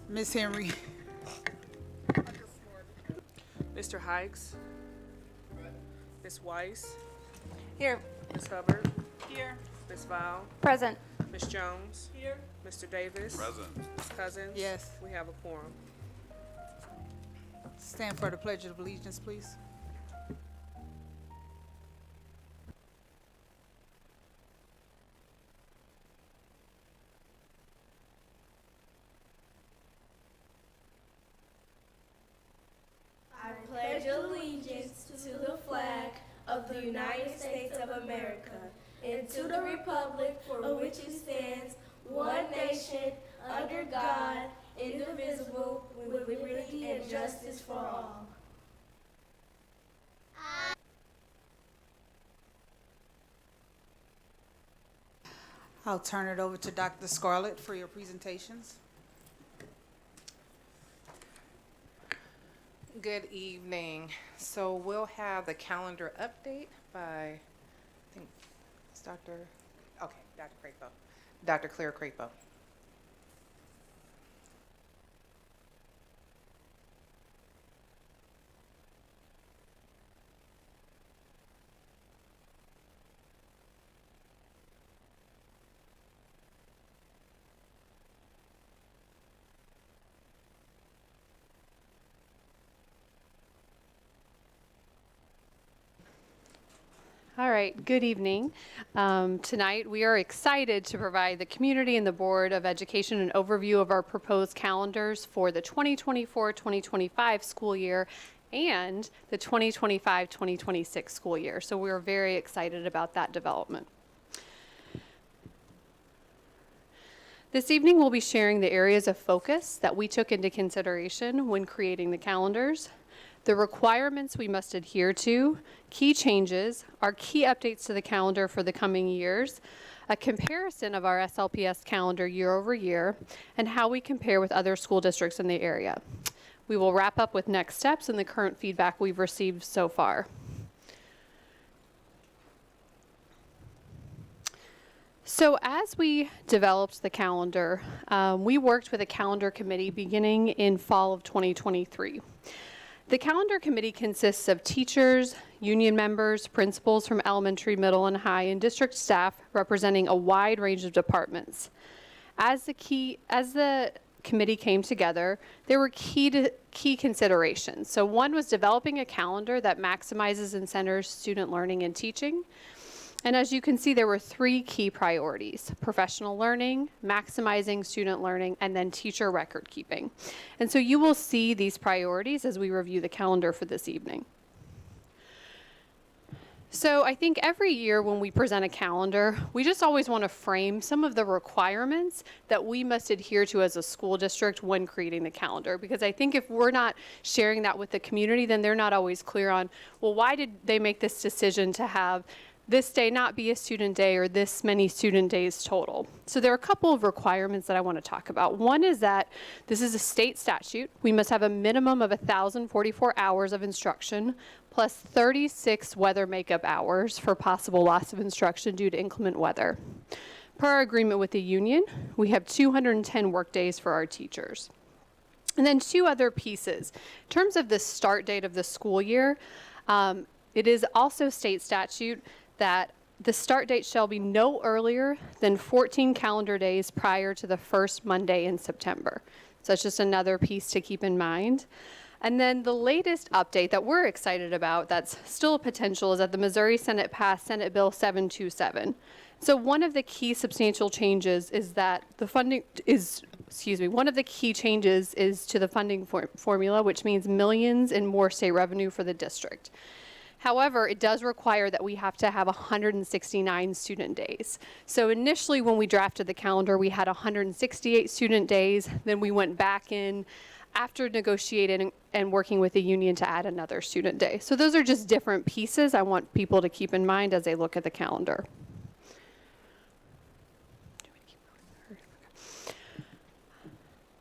Ms. Henry. Mr. Hikes. Ms. Weiss. Here. Ms. Hubbard. Here. Ms. Val. Present. Ms. Jones. Here. Mr. Davis. Present. Ms. Cousins. Yes. We have a quorum. Stand for the Pledge of Allegiance, please. I pledge allegiance to the flag of the United States of America and to the republic for which it stands, one nation, under God, indivisible, with liberty and justice for all. I'll turn it over to Dr. Scarlett for your presentations. Good evening. So we'll have the calendar update by, I think it's Dr. Crapo, Dr. Claire Crapo. All right, good evening. Tonight we are excited to provide the community and the Board of Education an overview of our proposed calendars for the 2024-2025 school year and the 2025-2026 school year. So we're very excited about that development. This evening we'll be sharing the areas of focus that we took into consideration when creating the calendars, the requirements we must adhere to, key changes, our key updates to the calendar for the coming years, a comparison of our SLPS calendar year over year, and how we compare with other school districts in the area. We will wrap up with next steps and the current feedback we've received so far. So as we developed the calendar, we worked with a calendar committee beginning in fall of 2023. The calendar committee consists of teachers, union members, principals from elementary, middle, and high, and district staff representing a wide range of departments. As the committee came together, there were key considerations. So one was developing a calendar that maximizes and centers student learning and teaching. And as you can see, there were three key priorities: professional learning, maximizing student learning, and then teacher record keeping. And so you will see these priorities as we review the calendar for this evening. So I think every year when we present a calendar, we just always want to frame some of the requirements that we must adhere to as a school district when creating the calendar. Because I think if we're not sharing that with the community, then they're not always clear on, well, why did they make this decision to have this day not be a student day or this many student days total. So there are a couple of requirements that I want to talk about. One is that this is a state statute. We must have a minimum of 1,044 hours of instruction plus 36 weather makeup hours for possible loss of instruction due to inclement weather. Per our agreement with the union, we have 210 work days for our teachers. And then two other pieces. In terms of the start date of the school year, it is also state statute that the start date shall be no earlier than 14 calendar days prior to the first Monday in September. So that's just another piece to keep in mind. And then the latest update that we're excited about that's still a potential is that the Missouri Senate passed Senate Bill 727. So one of the key substantial changes is that the funding is one of the key changes is to the funding formula, which means millions in more state revenue for the district. However, it does require that we have to have 169 student days. So initially when we drafted the calendar, we had 168 student days. Then we went back in after negotiating and working with the union to add another student day. So those are just different pieces I want people to keep in mind as they look at the calendar.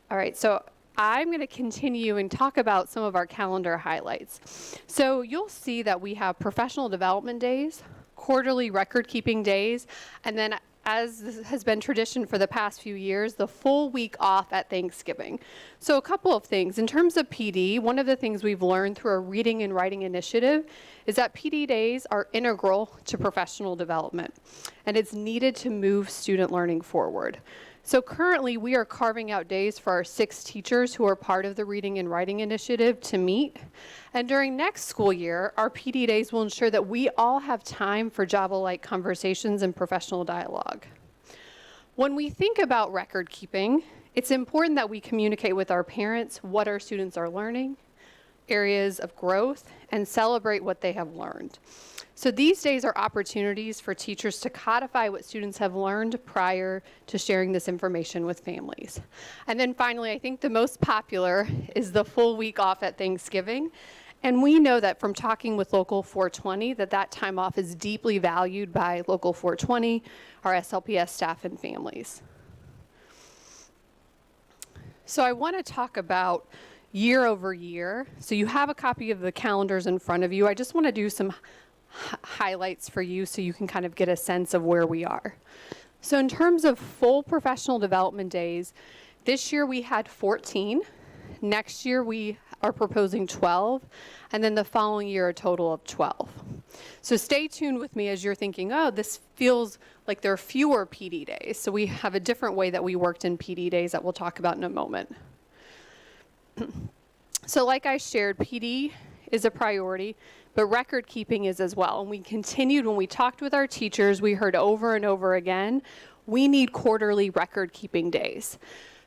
All right, so I'm going to continue and talk about some of our calendar highlights. So you'll see that we have professional development days, quarterly record-keeping days, and then, as has been tradition for the past few years, the full week off at Thanksgiving. So a couple of things. In terms of PD, one of the things we've learned through our reading and writing initiative is that PD days are integral to professional development, and it's needed to move student learning forward. So currently, we are carving out days for our 6 teachers who are part of the Reading and Writing Initiative to meet. And during next school year, our PD days will ensure that we all have time for Java-like conversations and professional dialogue. When we think about record keeping, it's important that we communicate with our parents what our students are learning, areas of growth, and celebrate what they have learned. So these days are opportunities for teachers to codify what students have learned prior to sharing this information with families. And then finally, I think the most popular is the full week off at Thanksgiving. And we know that from talking with Local 420 that time off is deeply valued by Local 420, our SLPS staff and families. So I want to talk about year over year. So you have a copy of the calendars in front of you. I just want to do some highlights for you so you can kind of get a sense of where we are. So in terms of full professional development days, this year we had 14. Next year we are proposing 12, and then the following year a total of 12. So stay tuned with me as you're thinking, oh, this feels like there are fewer PD days. So we have a different way that we worked in PD days that we'll talk about in a moment. So like I shared, PD is a priority, but record keeping is as well. And we continued when we talked with our teachers, we heard over and over again, we need quarterly record keeping days.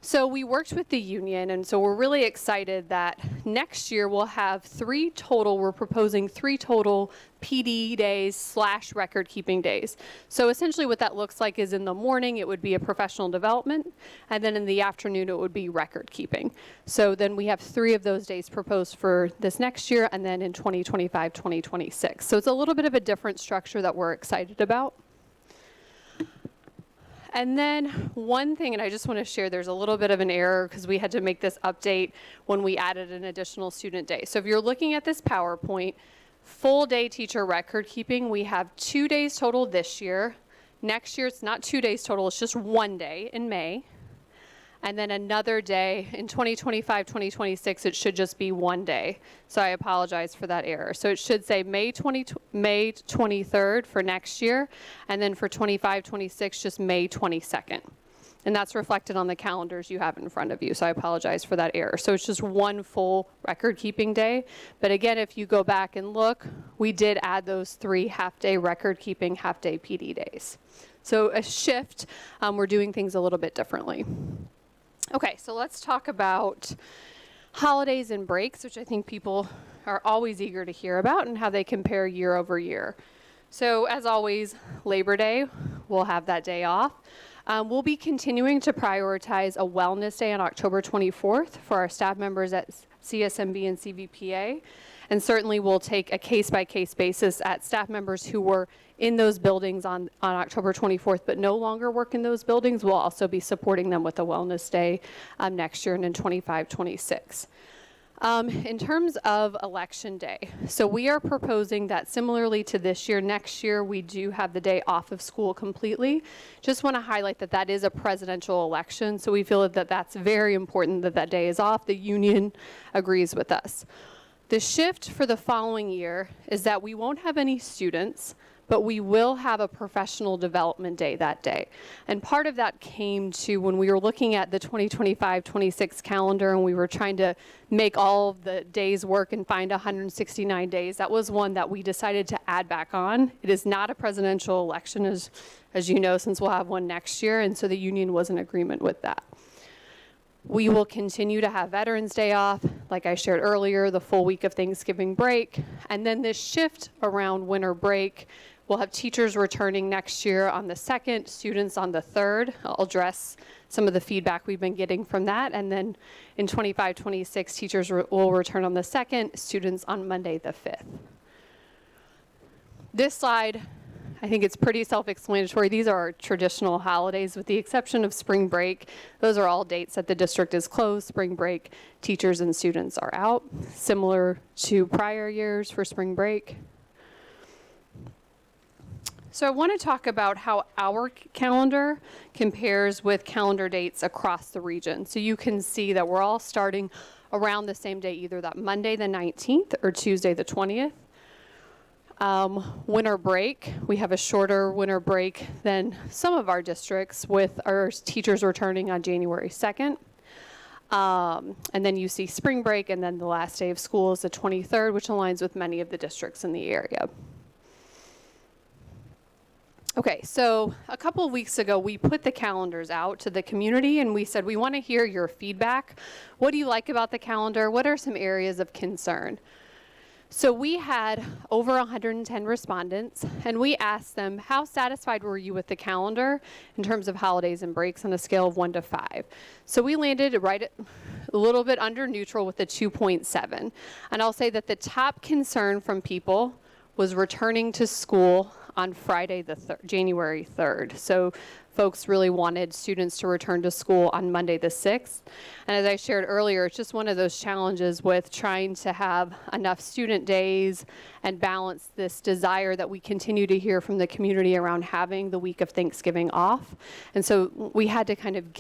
So we worked with the union, and so we're really excited that next year we'll have 3 total, we're proposing 3 total PD days / record keeping days. So essentially what that looks like is in the morning it would be a professional development, and then in the afternoon it would be record keeping. So then we have 3 of those days proposed for this next year, and then in 2025, 2026. So it's a little bit of a different structure that we're excited about. And then one thing, and I just want to share, there's a little bit of an error because we had to make this update when we added an additional student day. So if you're looking at this PowerPoint, full day teacher record keeping, we have 2 days total this year. Next year, it's not 2 days total, it's just 1 day in May. And then another day in 2025, 2026, it should just be 1 day. So I apologize for that error. So it should say May 23rd for next year, and then for 25, 26, just May 22nd. And that's reflected on the calendars you have in front of you. So I apologize for that error. So it's just 1 full record keeping day. But again, if you go back and look, we did add those 3 half-day record keeping, half-day PD days. So a shift, we're doing things a little bit differently. Okay, so let's talk about holidays and breaks, which I think people are always eager to hear about, and how they compare year over year. So as always, Labor Day, we'll have that day off. We'll be continuing to prioritize a wellness day on October 24th for our staff members at CSMB and CVPA. And certainly we'll take a case-by-case basis at staff members who were in those buildings on October 24th but no longer work in those buildings. We'll also be supporting them with a wellness day next year and in 25, 26. In terms of election day, so we are proposing that similarly to this year, next year we do have the day off of school completely. Just want to highlight that that is a presidential election, so we feel that that's very important that that day is off. The union agrees with us. The shift for the following year is that we won't have any students, but we will have a professional development day that day. And part of that came to when we were looking at the 2025-26 calendar and we were trying to make all of the days work and find 169 days. That was one that we decided to add back on. It is not a presidential election, as you know, since we'll have one next year, and so the union was in agreement with that. We will continue to have Veterans Day off, like I shared earlier, the full week of Thanksgiving break. And then this shift around winter break, we'll have teachers returning next year on the 2nd, students on the 3rd. I'll address some of the feedback we've been getting from that. And then in 25-26, teachers will return on the 2nd, students on Monday the 5th. This slide, I think it's pretty self-explanatory. These are our traditional holidays with the exception of spring break. Those are all dates that the district is closed. Spring break, teachers and students are out, similar to prior years for spring break. So I want to talk about how our calendar compares with calendar dates across the region. So you can see that we're all starting around the same day, either that Monday the 19th or Tuesday the 20th. Winter break, we have a shorter winter break than some of our districts with our teachers returning on January 2nd. And then you see spring break, and then the last day of school is the 23rd, which aligns with many of the districts in the area. Okay, so a couple of weeks ago, we put the calendars out to the community and we said, we want to hear your feedback. What do you like about the calendar? What are some areas of concern? So we had over 110 respondents and we asked them, how satisfied were you with the calendar in terms of holidays and breaks on a scale of 1 to 5? So we landed right at a little bit under neutral with a 2.7. And I'll say that the top concern from people was returning to school on Friday, January 3rd. So folks really wanted students to return to school on Monday the 6th. And as I shared earlier, it's just one of those challenges with trying to have enough student days and balance this desire that we continue to hear from the community around having the week of Thanksgiving off. And so we had to kind of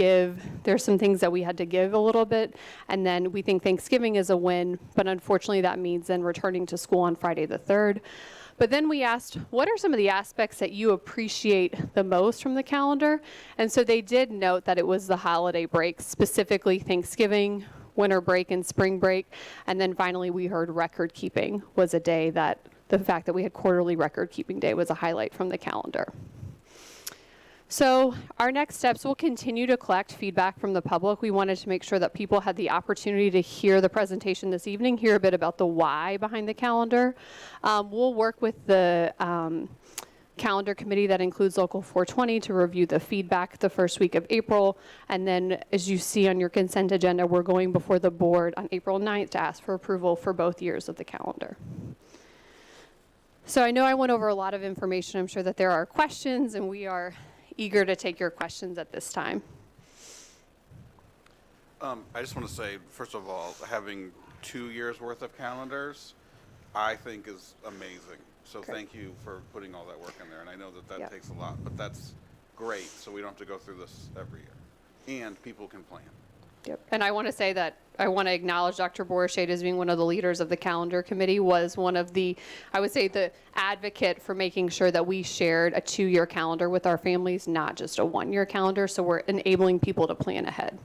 there's some things that we had to give a little bit. And then we think Thanksgiving is a win, but unfortunately that means then returning to school on Friday the 3rd. But then we asked, what are some of the aspects that you appreciate the most from the calendar? And so they did note that it was the holiday breaks, specifically Thanksgiving, winter break, and spring break. And then finally, we heard record keeping was a day that the fact that we had quarterly record keeping day was a highlight from the calendar. So our next steps, will continue to collect feedback from the public. We wanted to make sure that people had the opportunity to hear the presentation this evening, hear a bit about the why behind the calendar. We'll work with the calendar committee that includes Local 420 to review the feedback the first week of April. And then as you see on your consent agenda, we're going before the board on April 9th to ask for approval for both years of the calendar. So I know I went over a lot of information. I'm sure that there are questions, and we are eager to take your questions at this time. I just want to say, first of all, having 2 years worth of calendars, I think is amazing. So Great. Thank you for putting all that work in there. And I know that that Yep. takes a lot, but that's great. So we don't have to go through this every year. And people can plan. Yep. And I want to say that I want to acknowledge Dr. Borshade as being one of the leaders of the calendar committee, was one of the, I would say, the advocate for making sure that we shared a 2-year calendar with our families, not just a 1-year calendar. So we're enabling people to plan ahead.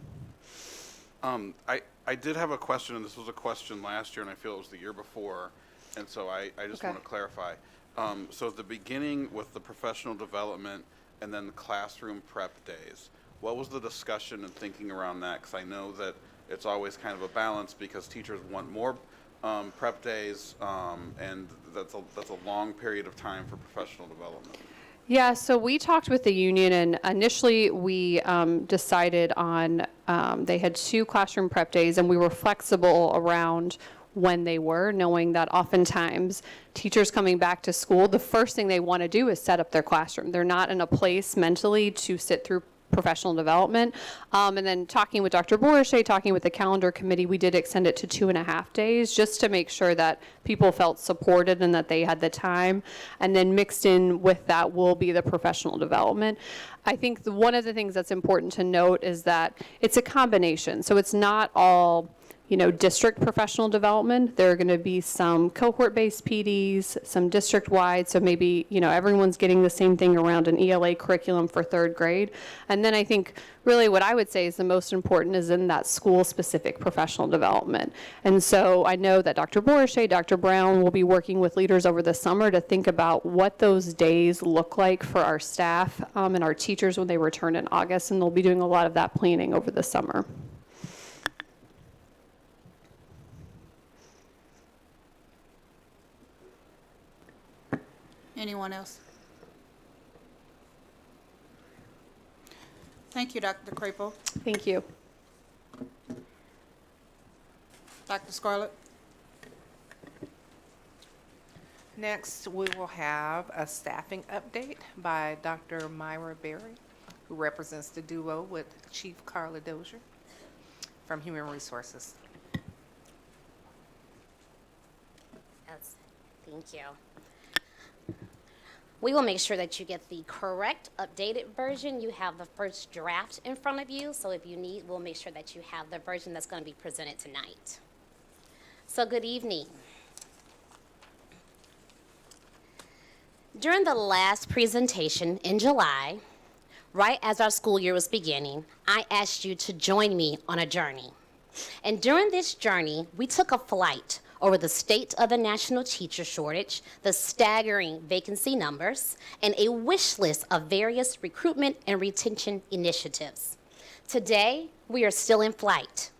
I did have a question, and this was a question last year, and I feel it was the year before. And so I just Okay. want to clarify. So at the beginning with the professional development and then the classroom prep days, what was the discussion and thinking around that? Because I know that it's always kind of a balance because teachers want more prep days, and that's a long period of time for professional development. Yeah, so we talked with the union, and initially we decided on, they had 2 classroom prep days, and we were flexible around when they were, knowing that oftentimes teachers coming back to school, the first thing they want to do is set up their classroom. They're not in a place mentally to sit through professional development. And then talking with Dr. Borshade, talking with the calendar committee, we did extend it to 2.5 days just to make sure that people felt supported and that they had the time. And then mixed in with that will be the professional development. I think one of the things that's important to note is that it's a combination. So it's not all district professional development. There are going to be some cohort-based PDs, some district-wide, so maybe, everyone's getting the same thing around an ELA curriculum for 3rd grade. And then I think really what I would say is the most important is in that school-specific professional development. And so I know that Dr. Borshade, Dr. Brown will be working with leaders over the summer to think about what those days look like for our staff and our teachers when they return in August, and they'll be doing a lot of that planning over the summer. Anyone else? Thank you, Dr. Crapo. Thank you. Dr. Scarlett? Next, we will have a staffing update by Dr. Myra Berry, who represents the duo with Chief Carla Dozier from Human Resources. Yes, thank you. We will make sure that you get the correct updated version. You have the first draft in front of you, so if you need, we'll make sure that you have the version that's going to be presented tonight. So good evening. During the last presentation in July, right as our school year was beginning, I asked you to join me on a journey. And during this journey, we took a flight over the state of the national teacher shortage, the staggering vacancy numbers, and a wish list of various recruitment and retention initiatives. Today, we are still in flight.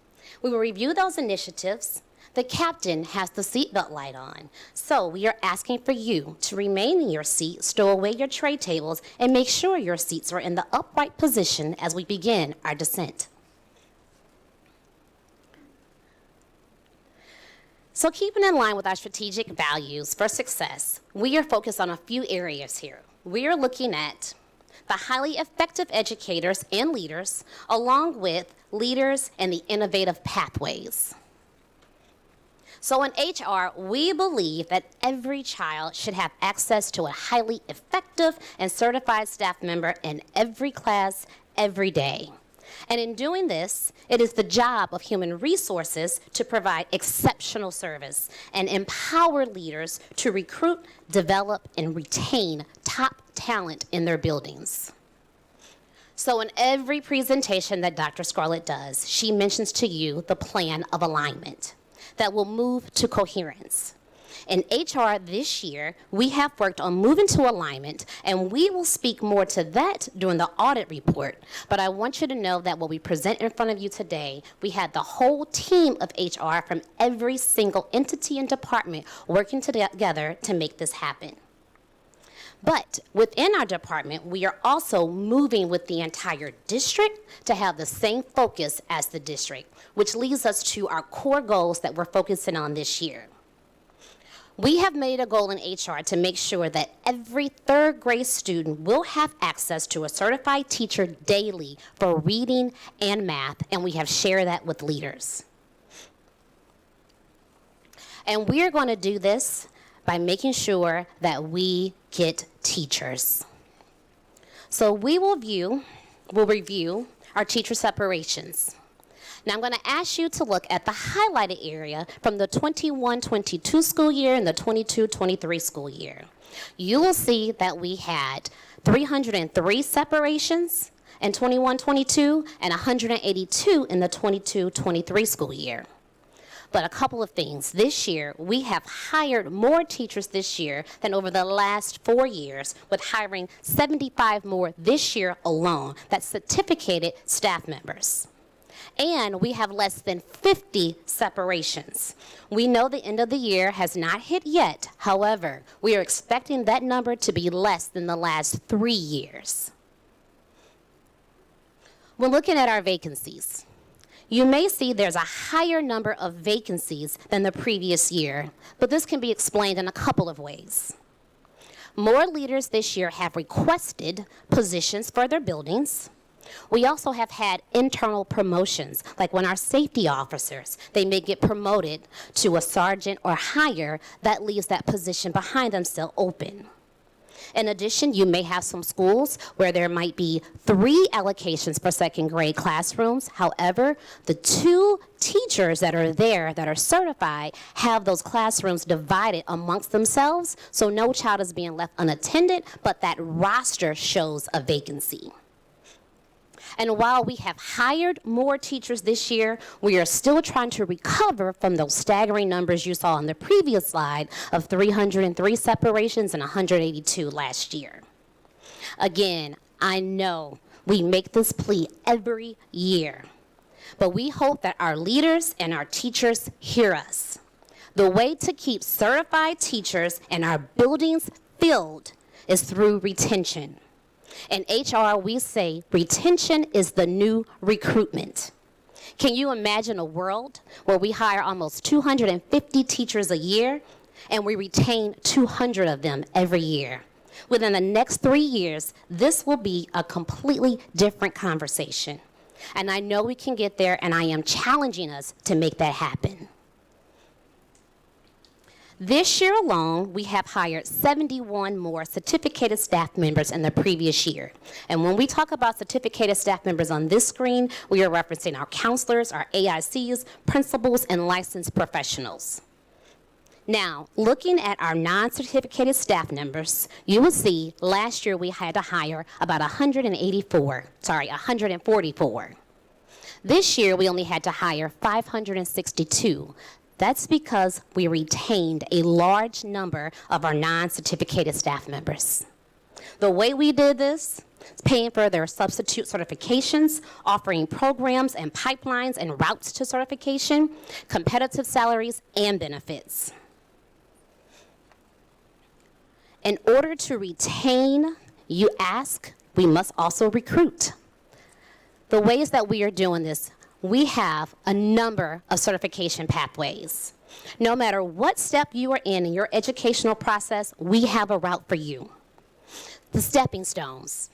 We will review those initiatives. The captain has the seatbelt light on, so we are asking for you to remain in your seat, stow away your tray tables, and make sure your seats are in the upright position as we begin our descent. So keeping in line with our strategic values for success, we are focused on a few areas here. We are looking at the highly effective educators and leaders, along with leaders and the innovative pathways. So in HR, we believe that every child should have access to a highly effective and certified staff member in every class, every day. And in doing this, it is the job of human resources to provide exceptional service and empower leaders to recruit, develop, and retain top talent in their buildings. So in every presentation that Dr. Scarlett does, she mentions to you the plan of alignment that will move to coherence. In HR this year, we have worked on moving to alignment, and we will speak more to that during the audit report. But I want you to know that what we present in front of you today, we had the whole team of HR from every single entity and department working together to make this happen. But within our department, we are also moving with the entire district to have the same focus as the district, which leads us to our core goals that we're focusing on this year. We have made a goal in HR to make sure that every third grade student will have access to a certified teacher daily for reading and math, and we have shared that with leaders. And we're going to do this by making sure that we get teachers. So we will review our teacher separations. Now I'm going to ask you to look at the highlighted area from the 21-22 school year and the 22-23 school year. You will see that we had 303 separations in 21-22 and 182 in the 22-23 school year. But a couple of things. This year, we have hired more teachers this year than over the last 4 years, with hiring 75 more this year alone. That's certificated staff members. And we have less than 50 separations. We know the end of the year has not hit yet. However, we are expecting that number to be less than the last 3 years. When looking at our vacancies, you may see there's a higher number of vacancies than the previous year, but this can be explained in a couple of ways. More leaders this year have requested positions for their buildings. We also have had internal promotions, like when our safety officers, they may get promoted to a sergeant or higher, that leaves that position behind them still open. In addition, you may have some schools where there might be 3 allocations for second grade classrooms. However, the 2 teachers that are there that are certified have those classrooms divided amongst themselves, so no child is being left unattended, but that roster shows a vacancy. And while we have hired more teachers this year, we are still trying to recover from those staggering numbers you saw on the previous slide of 303 separations and 182 last year. Again, I know we make this plea every year, but we hope that our leaders and our teachers hear us. The way to keep certified teachers in our buildings filled is through retention. In HR, we say retention is the new recruitment. Can you imagine a world where we hire almost 250 teachers a year and we retain 200 of them every year? Within the next 3 years, this will be a completely different conversation. And I know we can get there, and I am challenging us to make that happen. This year alone, we have hired 71 more certificated staff members in the previous year. And when we talk about certificated staff members on this screen, we are referencing our counselors, our AICs, principals, and licensed professionals. Now, looking at our non-certificated staff members, you will see last year we had to hire about 144. This year we only had to hire 562. That's because we retained a large number of our non-certificated staff members. The way we did this is paying for their substitute certifications, offering programs and pipelines and routes to certification, competitive salaries, and benefits. In order to retain, you ask, we must also recruit. The ways that we are doing this, we have a number of certification pathways. No matter what step you are in your educational process, we have a route for you. The Stepping Stones.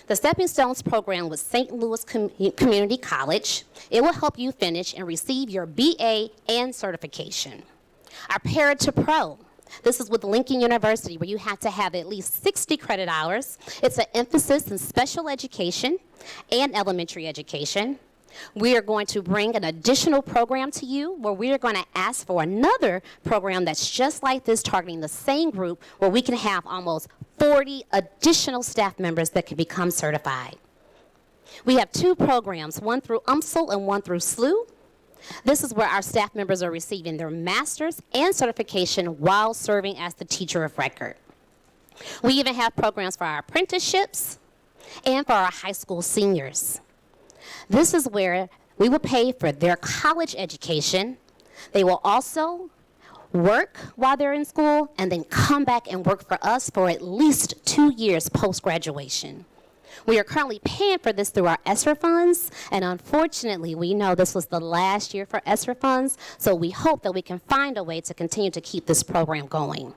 The Stepping Stones program with St. Louis Community College. It will help you finish and receive your BA and certification. Our Para to Pro. This is with Lincoln University, where you have to have at least 60 credit hours. It's an emphasis in special education and elementary education. We are going to bring an additional program to you where we are going to ask for another program that's just like this, targeting the same group, where we can have almost 40 additional staff members that can become certified. We have 2 programs, one through UMSL and one through SLU. This is where our staff members are receiving their master's and certification while serving as the teacher of record. We even have programs for our apprenticeships and for our high school seniors. This is where we will pay for their college education. They will also work while they're in school and then come back and work for us for at least 2 years post-graduation. We are currently paying for this through our ESSER funds, and unfortunately, we know this was the last year for ESSER funds, so we hope that we can find a way to continue to keep this program going.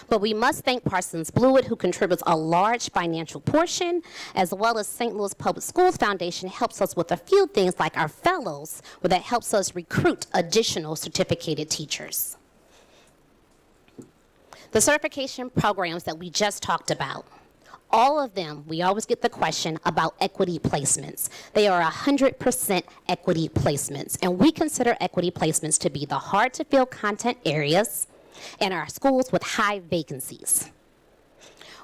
But we must thank Parsons Blewett, who contributes a large financial portion, as well as St. Louis Public Schools Foundation helps us with a few things like our fellows, where that helps us recruit additional certificated teachers. The certification programs that we just talked about, all of them, we always get the question about equity placements. They are 100% equity placements, and we consider equity placements to be the hard-to-fill content areas in our schools with high vacancies.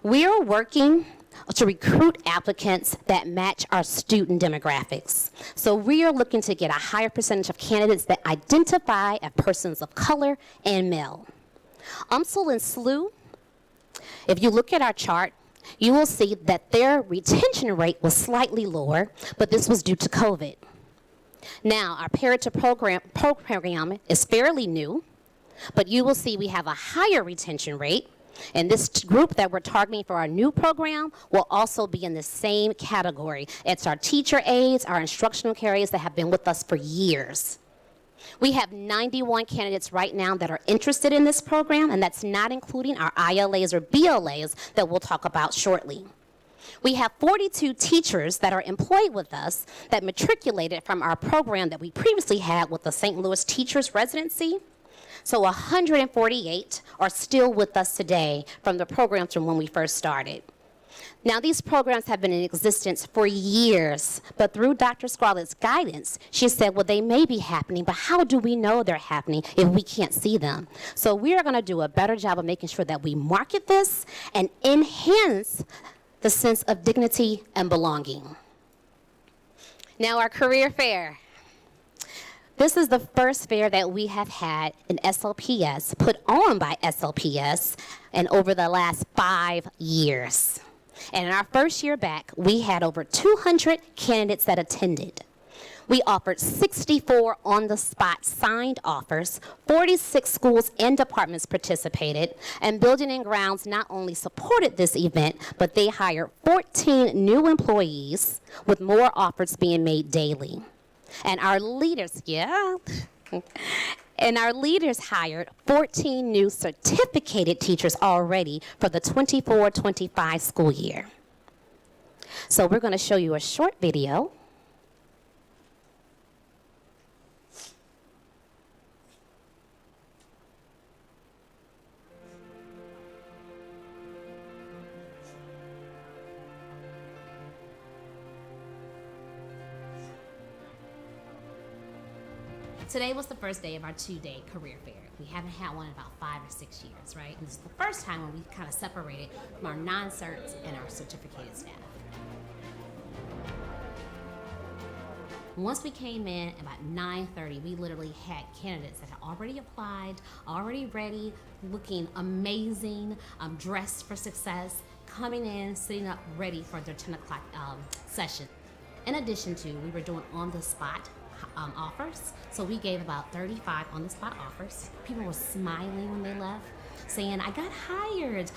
We are working to recruit applicants that match our student demographics. So we are looking to get a higher percentage of candidates that identify as persons of color and male. UMSL and SLU, if you look at our chart, you will see that their retention rate was slightly lower, but this was due to COVID. Now, our Para to program is fairly new, but you will see we have a higher retention rate, and this group that we're targeting for our new program will also be in the same category. It's our teacher aides, our instructional carriers that have been with us for years. We have 91 candidates right now that are interested in this program, and that's not including our ILAs or BLAs that we'll talk about shortly. We have 42 teachers that are employed with us that matriculated from our program that we previously had with the St. Louis Teachers Residency. So 148 are still with us today from the programs from when we first started. Now, these programs have been in existence for years, but through Dr. Scarlett's guidance, she said, well, they may be happening, but how do we know they're happening if we can't see them? So we are going to do a better job of making sure that we market this and enhance the sense of dignity and belonging. Now, our career fair. This is the first fair that we have had in SLPS, put on by SLPS, and over the last 5 years. And in our first year back, we had over 200 candidates that attended. We offered 64 on-the-spot signed offers, 46 schools and departments participated, and Building and Grounds not only supported this event, but they hired 14 new employees with more offers being made daily. And our leaders, and our leaders hired 14 new certificated teachers already for the 24-25 school year. So we're going to show you a short video. Today was the first day of our 2-day career fair. We haven't had one in about 5 or 6 years, right? And this is the first time when we kind of separated from our non-certs and our certificated staff. Once we came in about 9:30, we literally had candidates that had already applied, already ready, looking amazing, dressed for success, coming in, sitting up ready for their 10 o'clock session. In addition to, we were doing on-the-spot offers. So we gave about 35 on-the-spot offers. People were smiling when they left, saying, I got hired.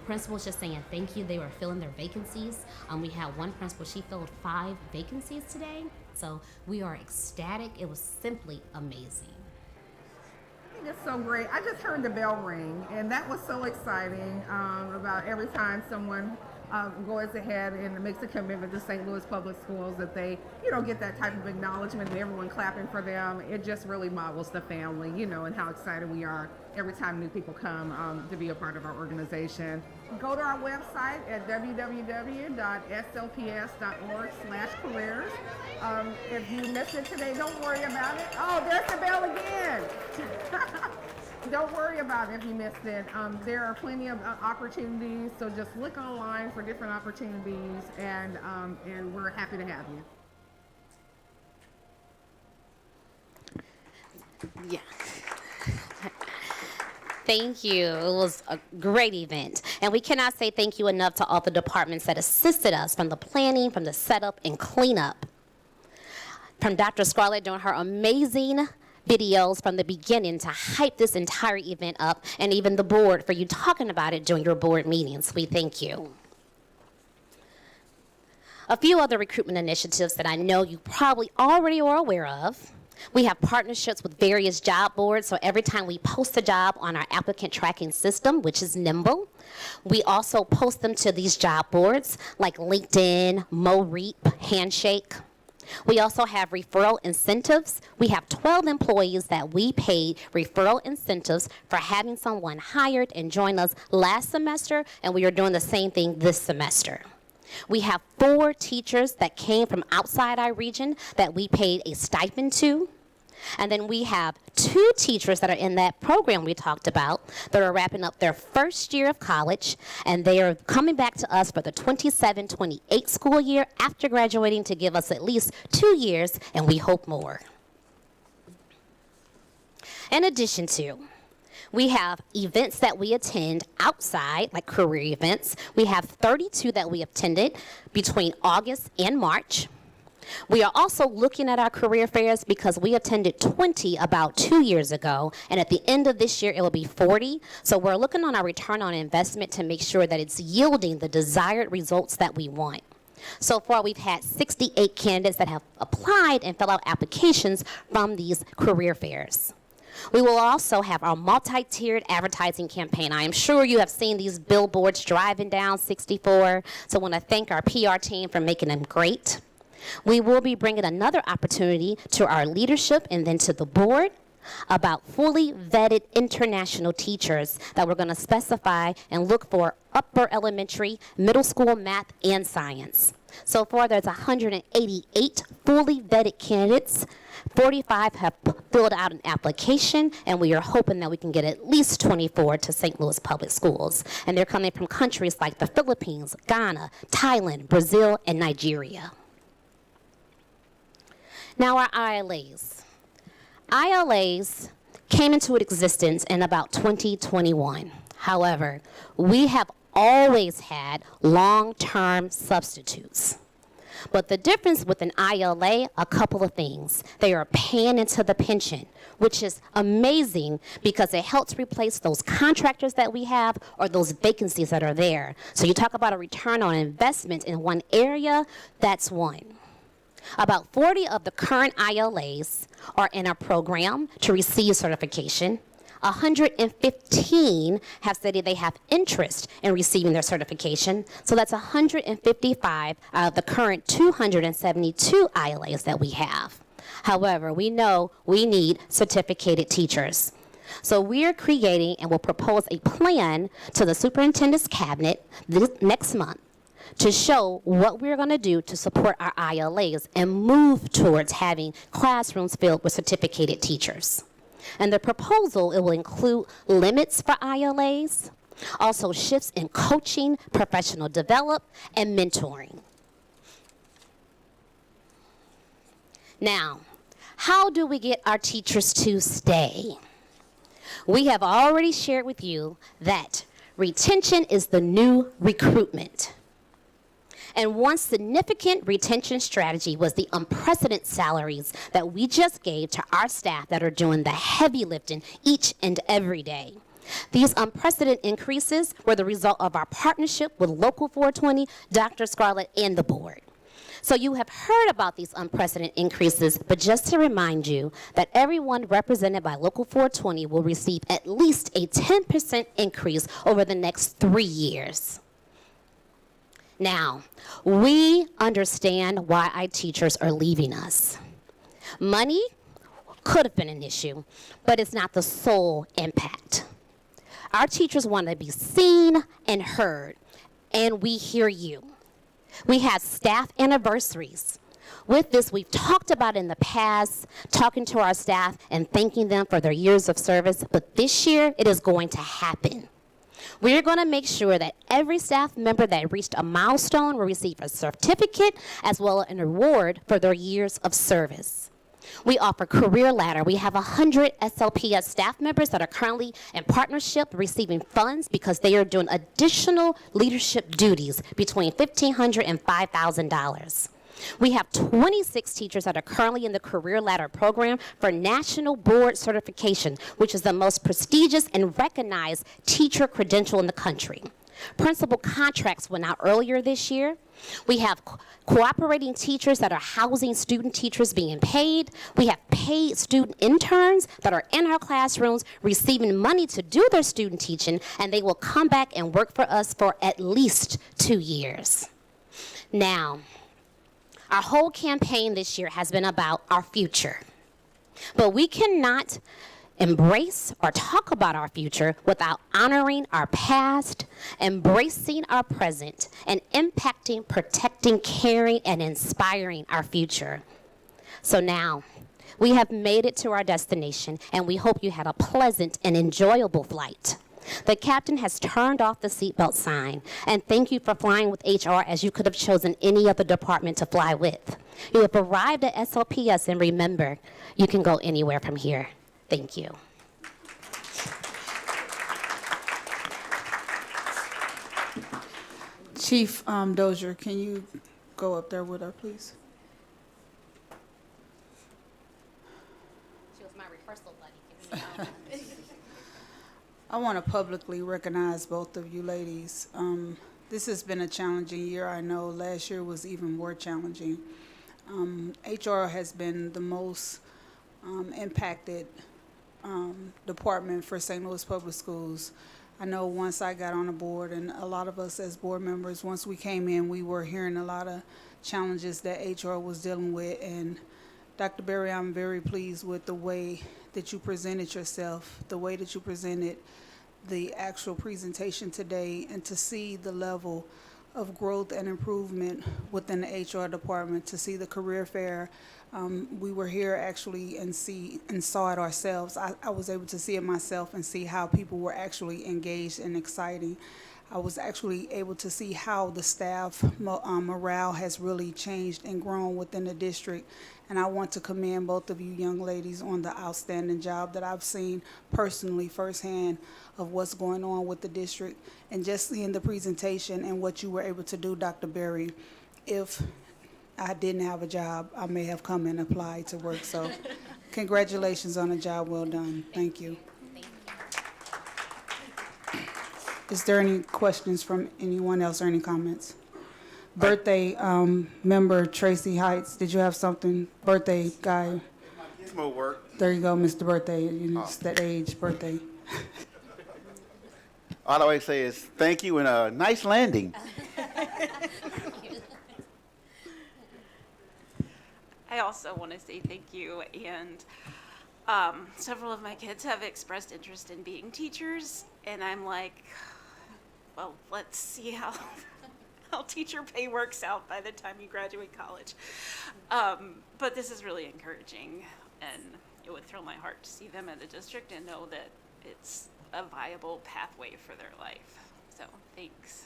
Principals just saying thank you. They were filling their vacancies. We had one principal, she filled 5 vacancies today. So we are ecstatic. It was simply amazing. I think it's so great. I just heard the bell ring, and that was so exciting about every time someone goes ahead and makes a commitment to St. Louis Public Schools that they, get that type of acknowledgement and everyone clapping for them. It just really models the family, and how excited we are every time new people come to be a part of our organization. Go to our website at www.slps.org/careers. If you missed it today, don't worry about it. Oh, there's the bell again. Don't worry about it if you missed it. There are plenty of opportunities, so just look online for different opportunities, and we're happy to have you. Yeah. Thank you. It was a great event. And we cannot say thank you enough to all the departments that assisted us from the planning, from the setup and cleanup. From Dr. Scarlett doing her amazing videos from the beginning to hype this entire event up, and even the board for you talking about it during your board meetings. We thank you. A few other recruitment initiatives that I know you probably already are aware of. We have partnerships with various job boards, so every time we post a job on our applicant tracking system, which is Nimble, we also post them to these job boards like LinkedIn, MoReap, Handshake. We also have referral incentives. We have 12 employees that we paid referral incentives for having someone hired and join us last semester, and we are doing the same thing this semester. We have 4 teachers that came from outside our region that we paid a stipend to. And then we have 2 teachers that are in that program we talked about that are wrapping up their first year of college, and they are coming back to us for the 27-28 school year after graduating to give us at least 2 years, and we hope more. In addition to, we have events that we attend outside, like career events. We have 32 that we attended between August and March. We are also looking at our career fairs because we attended 20 about 2 years ago, and at the end of this year, it will be 40. So we're looking on our return on investment to make sure that it's yielding the desired results that we want. So far, we've had 68 candidates that have applied and filled out applications from these career fairs. We will also have our multi-tiered advertising campaign. I am sure you have seen these billboards driving down 64, so I want to thank our PR team for making them great. We will be bringing another opportunity to our leadership and then to the board about fully vetted international teachers that we're going to specify and look for upper elementary, middle school math, and science. So far, there's 188 fully vetted candidates. 45 have filled out an application, and we are hoping that we can get at least 24 to St. Louis Public Schools. And they're coming from countries like the Philippines, Ghana, Thailand, Brazil, and Nigeria. Now our ILAs. ILAs came into existence in about 2021. However, we have always had long-term substitutes. But the difference with an ILA, a couple of things. They are paying into the pension, which is amazing because it helps replace those contractors that we have or those vacancies that are there. So you talk about a return on investment in one area, that's one. About 40 of the current ILAs are in our program to receive certification. 115 have stated they have interest in receiving their certification. So that's 155 out of the current 272 ILAs that we have. However, we know we need certificated teachers. So we are creating and will propose a plan to the superintendent's cabinet next month to show what we're going to do to support our ILAs and move towards having classrooms filled with certificated teachers. And the proposal, it will include limits for ILAs, also shifts in coaching, professional development, and mentoring. Now, how do we get our teachers to stay? We have already shared with you that retention is the new recruitment. And one significant retention strategy was the unprecedented salaries that we just gave to our staff that are doing the heavy lifting each and every day. These unprecedented increases were the result of our partnership with Local 420, Dr. Scarlett, and the board. So you have heard about these unprecedented increases, but just to remind you that everyone represented by Local 420 will receive at least a 10% increase over the next 3 years. Now, we understand why our teachers are leaving us. Money could have been an issue, but it's not the sole impact. Our teachers want to be seen and heard, and we hear you. We have staff anniversaries. With this, we've talked about in the past, talking to our staff and thanking them for their years of service, but this year it is going to happen. We're going to make sure that every staff member that reached a milestone will receive a certificate as well as an award for their years of service. We offer Career Ladder. We have 100 SLPS staff members that are currently in partnership receiving funds because they are doing additional leadership duties between $1,500 and $5,000. We have 26 teachers that are currently in the Career Ladder program for National Board Certification, which is the most prestigious and recognized teacher credential in the country. Principal contracts went out earlier this year. We have cooperating teachers that are housing student teachers being paid. We have paid student interns that are in our classrooms receiving money to do their student teaching, and they will come back and work for us for at least 2 years. Now, our whole campaign this year has been about our future. But we cannot embrace or talk about our future without honoring our past, embracing our present, and impacting, protecting, caring, and inspiring our future. So now, we have made it to our destination, and we hope you had a pleasant and enjoyable flight. The captain has turned off the seatbelt sign, and thank you for flying with HR as you could have chosen any other department to fly with. You have arrived at SLPS, and remember, you can go anywhere from here. Thank you. Chief Dozier, can you go up there with her, please? She was my rehearsal buddy. I want to publicly recognize both of you ladies. This has been a challenging year. I know last year was even more challenging. HR has been the most impacted department for St. Louis Public Schools. I know once I got on the board, and a lot of us as board members, once we came in, we were hearing a lot of challenges that HR was dealing with. And Dr. Berry, I'm very pleased with the way that you presented yourself, the way that you presented the actual presentation today, and to see the level of growth and improvement within the HR department, to see the career fair. We were here actually and saw it ourselves. I was able to see it myself and see how people were actually engaged and exciting. I was actually able to see how the staff morale has really changed and grown within the district. And I want to commend both of you young ladies on the outstanding job that I've seen personally firsthand of what's going on with the district, and just seeing the presentation and what you were able to do, Dr. Berry. If I didn't have a job, I may have come and applied to work. So congratulations on a job well done. Thank you. Is there any questions from anyone else or any comments? Birthday member Tracy Heights, did you have something? Birthday guy. More work. There you go, Mr. Birthday. You know, it's that age, birthday. All I always say is thank you and a nice landing. I also want to say thank you, and several of my kids have expressed interest in being teachers, and I'm like, well, let's see how teacher pay works out by the time you graduate college. But this is really encouraging, and it would thrill my heart to see them at the district and know that it's a viable pathway for their life. So thanks.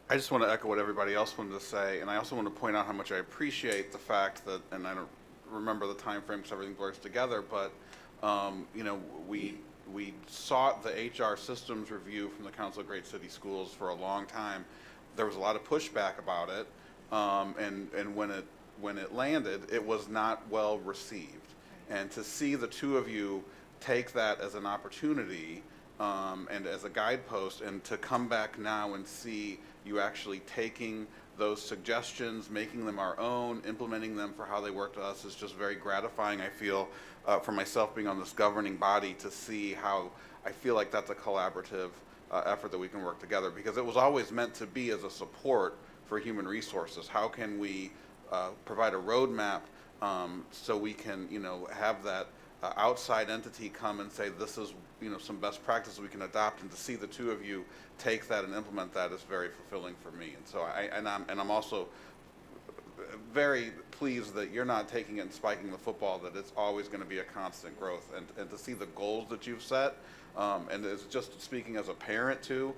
I just want to echo what everybody else wanted to say, and I also want to point out how much I appreciate the fact that, and I don't remember the time frame because everything blurs together, but you know, we sought the HR systems review from the Council of Great City Schools for a long time. There was a lot of pushback about it, and when it landed, it was not well received. And to see the two of you take that as an opportunity and as a guidepost, and to come back now and see you actually taking those suggestions, making them our own, implementing them for how they work to us is just very gratifying. I feel for myself being on this governing body to see how I feel like that's a collaborative effort that we can work together, because it was always meant to be as a support for human resources. How can we provide a roadmap so we can, you know, have that outside entity come and say this is, you know, some best practices we can adopt, and to see the two of you take that and implement that is very fulfilling for me. And so I'm also very pleased that you're not taking it and spiking the football, that it's always going to be a constant growth, and to see the goals that you've set, and it's just speaking as a parent too,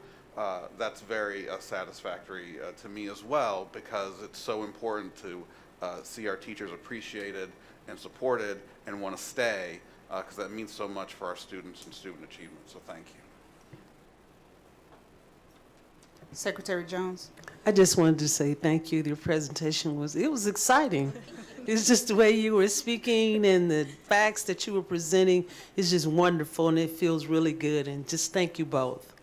that's very satisfactory to me as well, because it's so important to see our teachers appreciated and supported and want to stay, because that means so much for our students and student achievement. So thank you. Secretary Jones. I just wanted to say thank you. Your presentation was exciting. It's just the way you were speaking and the facts that you were presenting is just wonderful, and it feels really good. And just thank you both.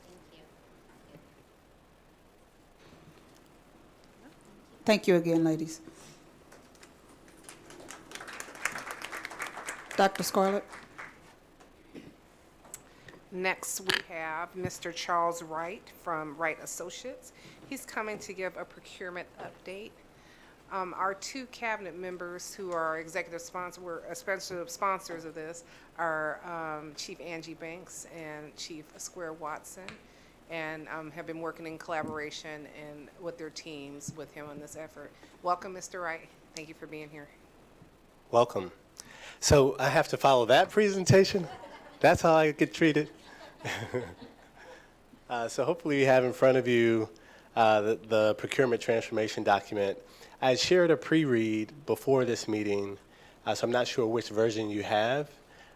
Thank you again, ladies. Dr. Scarlett. Next, we have Mr. Charles Wright from Wright Associates. He's coming to give a procurement update. Our two cabinet members who are executive sponsors of this are Chief Angie Banks and Chief Square Watson, and have been working in collaboration and with their teams with him on this effort. Welcome, Mr. Wright. Thank you for being here. Welcome. So I have to follow that presentation? That's how I get treated? So hopefully you have in front of you the procurement transformation document. I shared a pre-read before this meeting, so I'm not sure which version you have,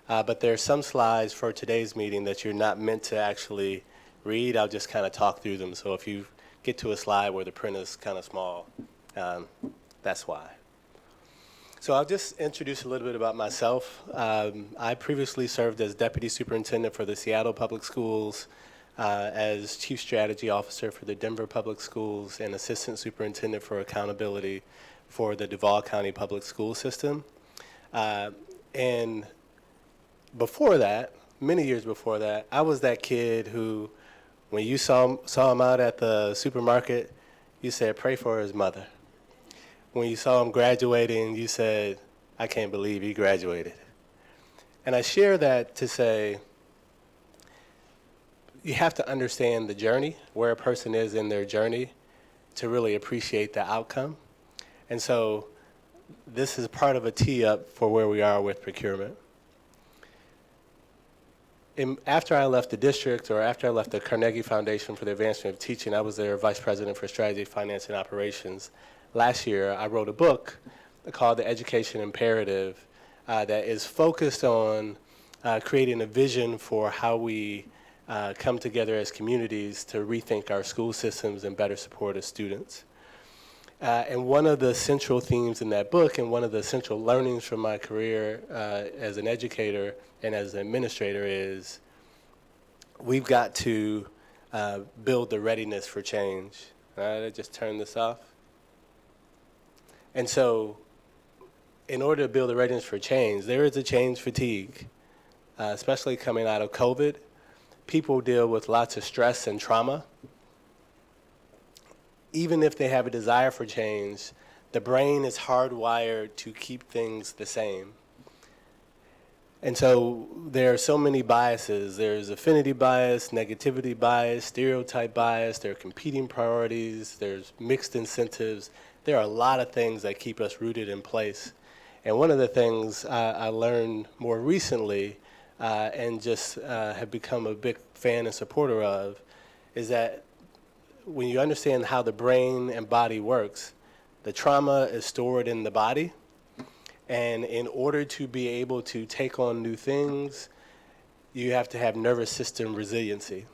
but there are some slides for today's meeting that you're not meant to actually read. I'll just kind of talk through them. So if you get to a slide where the print is kind of small, that's why. So I'll just introduce a little bit about myself. I previously served as Deputy Superintendent for the Seattle Public Schools, as Chief Strategy Officer for the Denver Public Schools, and Assistant Superintendent for Accountability for the Duval County Public School System. And before that, many years before that, I was that kid who, when you saw him out at the supermarket, you said, pray for his mother. When you saw him graduating, you said, I can't believe he graduated. And I share that to say, you have to understand the journey, where a person is in their journey, to really appreciate the outcome. And so this is part of a tee up for where we are with procurement. After I left the district, or after I left the Carnegie Foundation for the Advancement of Teaching, I was their Vice President for Strategy, Finance, and Operations. Last year, I wrote a book called The Education Imperative that is focused on creating a vision for how we come together as communities to rethink our school systems and better support our students. And one of the central themes in that book, and one of the central learnings from my career as an educator and as an administrator, is we've got to build the readiness for change. All right, I just turned this off. And so, in order to build the readiness for change, there is a change fatigue, especially coming out of COVID. People deal with lots of stress and trauma. Even if they have a desire for change, the brain is hardwired to keep things the same. And so there are so many biases. There's affinity bias, negativity bias, stereotype bias, there are competing priorities, there's mixed incentives. There are a lot of things that keep us rooted in place. And one of the things I learned more recently and just have become a big fan and supporter of is that when you understand how the brain and body works, the trauma is stored in the body. And in order to be able to take on new things, you have to have nervous system resiliency.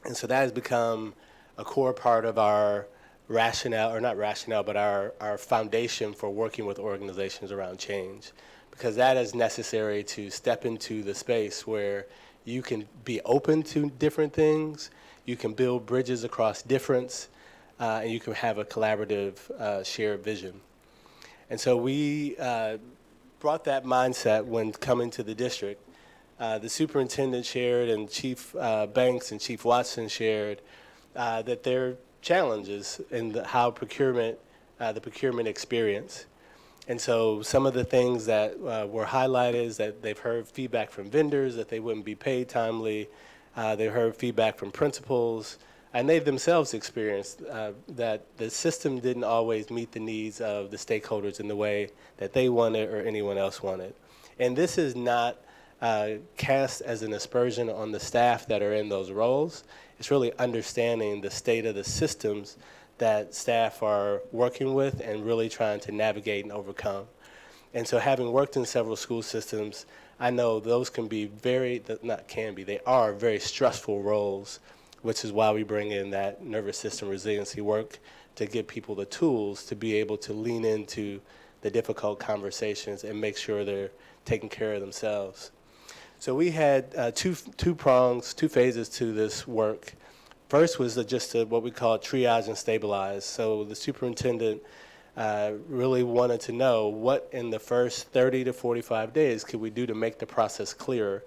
And so that has become a core part of our rationale, or not rationale, but our foundation for working with organizations around change. Because that is necessary to step into the space where you can be open to different things, you can build bridges across difference, and you can have a collaborative shared vision. And so we brought that mindset when coming to the district. The superintendent shared, and Chief Banks and Chief Watson shared that there are challenges in how procurement, the procurement experience. And so some of the things that were highlighted is that they've heard feedback from vendors that they wouldn't be paid timely. They've heard feedback from principals, and they've themselves experienced that the system didn't always meet the needs of the stakeholders in the way that they wanted or anyone else wanted. And this is not cast as an aspersion on the staff that are in those roles. It's really understanding the state of the systems that staff are working with and really trying to navigate and overcome. And so having worked in several school systems, I know those can be they are very stressful roles, which is why we bring in that nervous system resiliency work to give people the tools to be able to lean into the difficult conversations and make sure they're taking care of themselves. So we had two phases to this work. First was just what we call triage and stabilize. So the superintendent really wanted to know what in the first 30 to 45 days could we do to make the process clearer.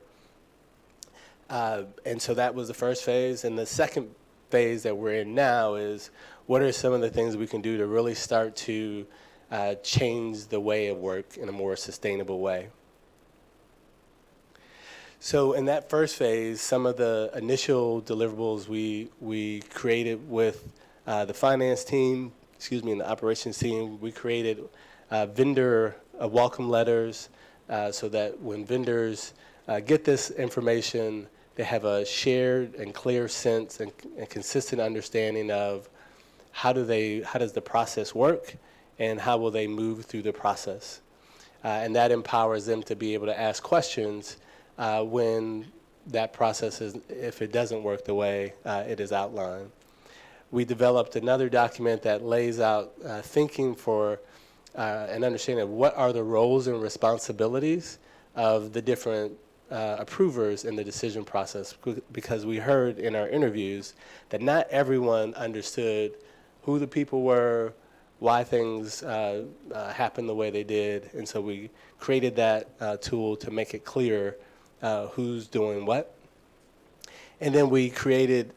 And so that was the first phase. And the second phase that we're in now is what are some of the things we can do to really start to change the way of work in a more sustainable way. So in that first phase, some of the initial deliverables we created with the finance team, and the operations team, we created vendor welcome letters so that when vendors get this information, they have a shared and clear sense and consistent understanding of how does the process work and how will they move through the process. And that empowers them to be able to ask questions when that process if it doesn't work the way it is outlined. We developed another document that lays out thinking for an understanding of what are the roles and responsibilities of the different approvers in the decision process, because we heard in our interviews that not everyone understood who the people were, why things happened the way they did, and so we created that tool to make it clear who's doing what. And then we created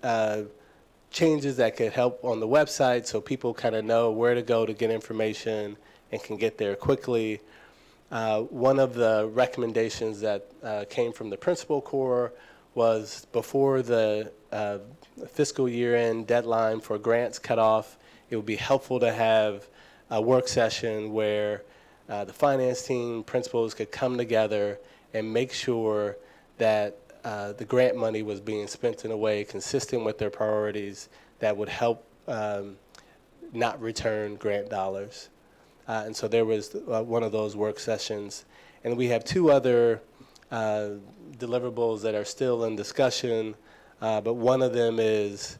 changes that could help on the website so people kind of know where to go to get information and can get there quickly. One of the recommendations that came from the principal corps was before the fiscal year-end deadline for grants cut off, it would be helpful to have a work session where the finance team, principals could come together and make sure that the grant money was being spent in a way consistent with their priorities that would help not return grant dollars. And so there was one of those work sessions. And we have two other deliverables that are still in discussion, but one of them is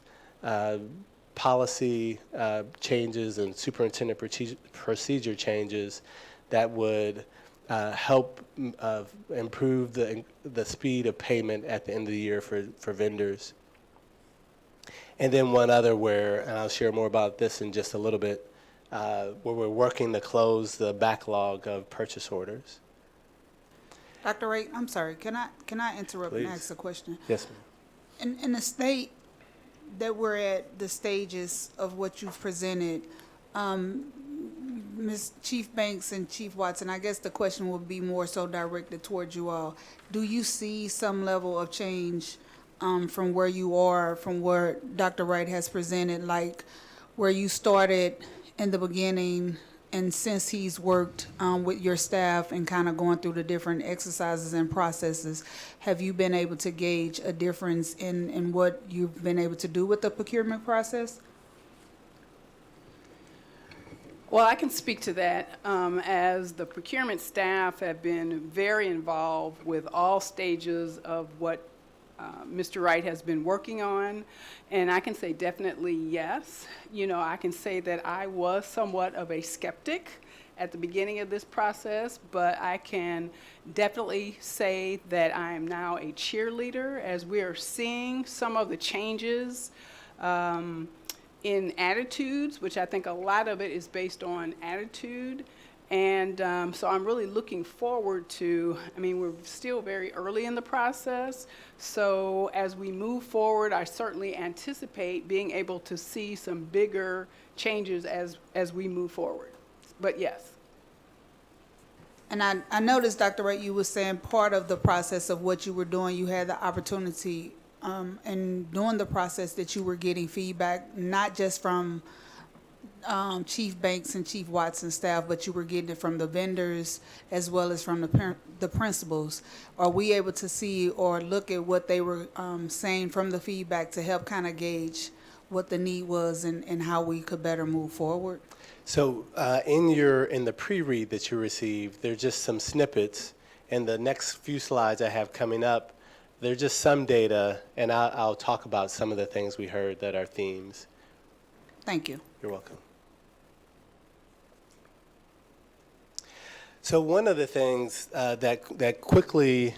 policy changes and superintendent procedure changes that would help improve the speed of payment at the end of the year for vendors. And then one other where, and I'll share more about this in just a little bit, where we're working to close the backlog of purchase orders. Dr. Wright, I'm sorry, can I interrupt and Please. ask a question? Yes, ma'am. In the state that we're at, the stages of what you've presented, Ms. Chief Banks and Chief Watson, I guess the question will be more so directed towards you all. Do you see some level of change from where you are, from where Dr. Wright has presented, like where you started in the beginning, and since he's worked with your staff and kind of going through the different exercises and processes, have you been able to gauge a difference in what you've been able to do with the procurement process? Well, I can speak to that, as the procurement staff have been very involved with all stages of what Mr. Wright has been working on, and I can say definitely yes. You know, I can say that I was somewhat of a skeptic at the beginning of this process, but I can definitely say that I am now a cheerleader as we are seeing some of the changes in attitudes, which I think a lot of it is based on attitude. And so I'm really looking forward to, I mean, we're still very early in the process. So as we move forward, I certainly anticipate being able to see some bigger changes as we move forward. But yes. And I noticed, Dr. Wright, you were saying part of the process of what you were doing, you had the opportunity and during the process that you were getting feedback, not just from Chief Banks and Chief Watson staff, but you were getting it from the vendors as well as from the principals. Are we able to see or look at what they were saying from the feedback to help kind of gauge what the need was and how we could better move forward? So in the pre-read that you received, there are just some snippets. And the next few slides I have coming up, they're just some data, and I'll talk about some of the things we heard that are themes. Thank you. You're welcome. So one of the things that quickly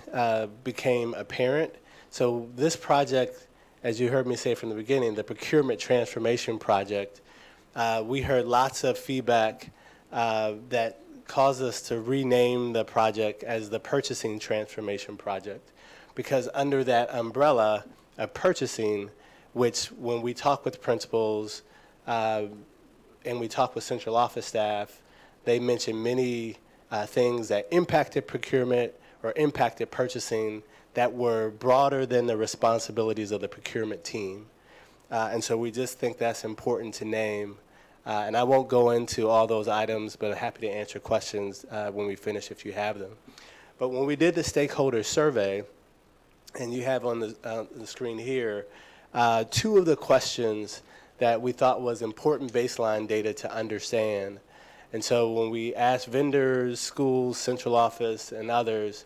became apparent, so this project, as you heard me say from the beginning, the Procurement Transformation Project, we heard lots of feedback that caused us to rename the project as the Purchasing Transformation Project, because under that umbrella of purchasing, which when we talk with principals and we talk with central office staff, they mention many things that impacted procurement or impacted purchasing that were broader than the responsibilities of the procurement team. And so we just think that's important to name. And I won't go into all those items, but I'm happy to answer questions when we finish if you have them. But when we did the stakeholder survey, and you have on the screen here, two of the questions that we thought was important baseline data to understand. And so when we asked vendors, schools, central office, and others,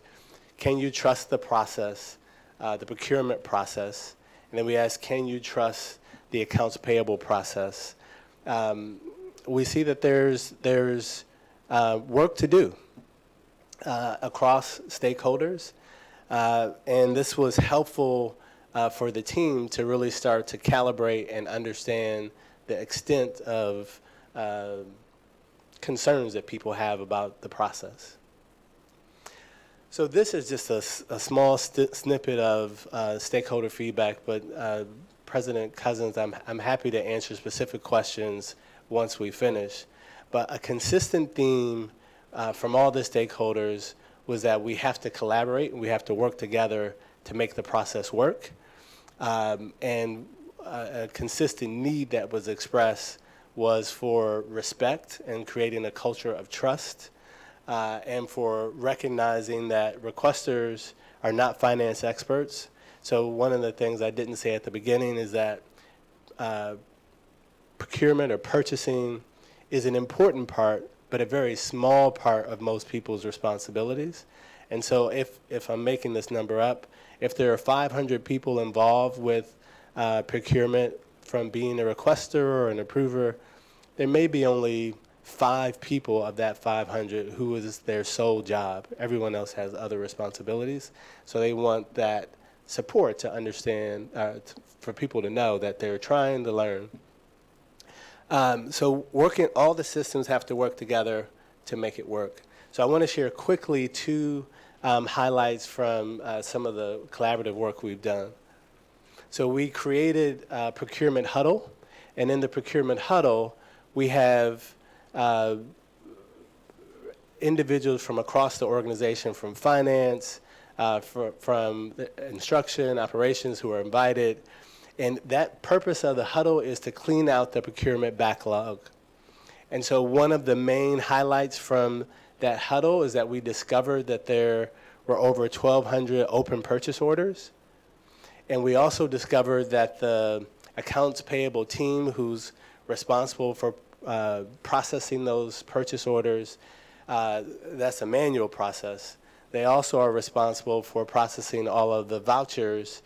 can you trust the process, the procurement process? And then we asked, can you trust the accounts payable process? We see that there's work to do across stakeholders. And this was helpful for the team to really start to calibrate and understand the extent of concerns that people have about the process. So this is just a small snippet of stakeholder feedback, but President Cousins, I'm happy to answer specific questions once we finish. But a consistent theme from all the stakeholders was that we have to collaborate and we have to work together to make the process work. And a consistent need that was expressed was for respect and creating a culture of trust, and for recognizing that requesters are not finance experts. So one of the things I didn't say at the beginning is that procurement or purchasing is an important part, but a very small part of most people's responsibilities. And so if I'm making this number up, if there are 500 people involved with procurement from being a requester or an approver, there may be only 5 people of that 500 who is their sole job. Everyone else has other responsibilities. So they want that support to understand, for people to know that they're trying to learn. So all the systems have to work together to make it work. So I want to share quickly 2 highlights from some of the collaborative work we've done. So we created Procurement Huddle, and in the Procurement Huddle, we have individuals from across the organization, from finance, from instruction, operations, who are invited. And that purpose of the huddle is to clean out the procurement backlog. And so one of the main highlights from that huddle is that we discovered that there were over 1,200 open purchase orders. And we also discovered that the accounts payable team, who's responsible for processing those purchase orders, that's a manual process. They also are responsible for processing all of the vouchers,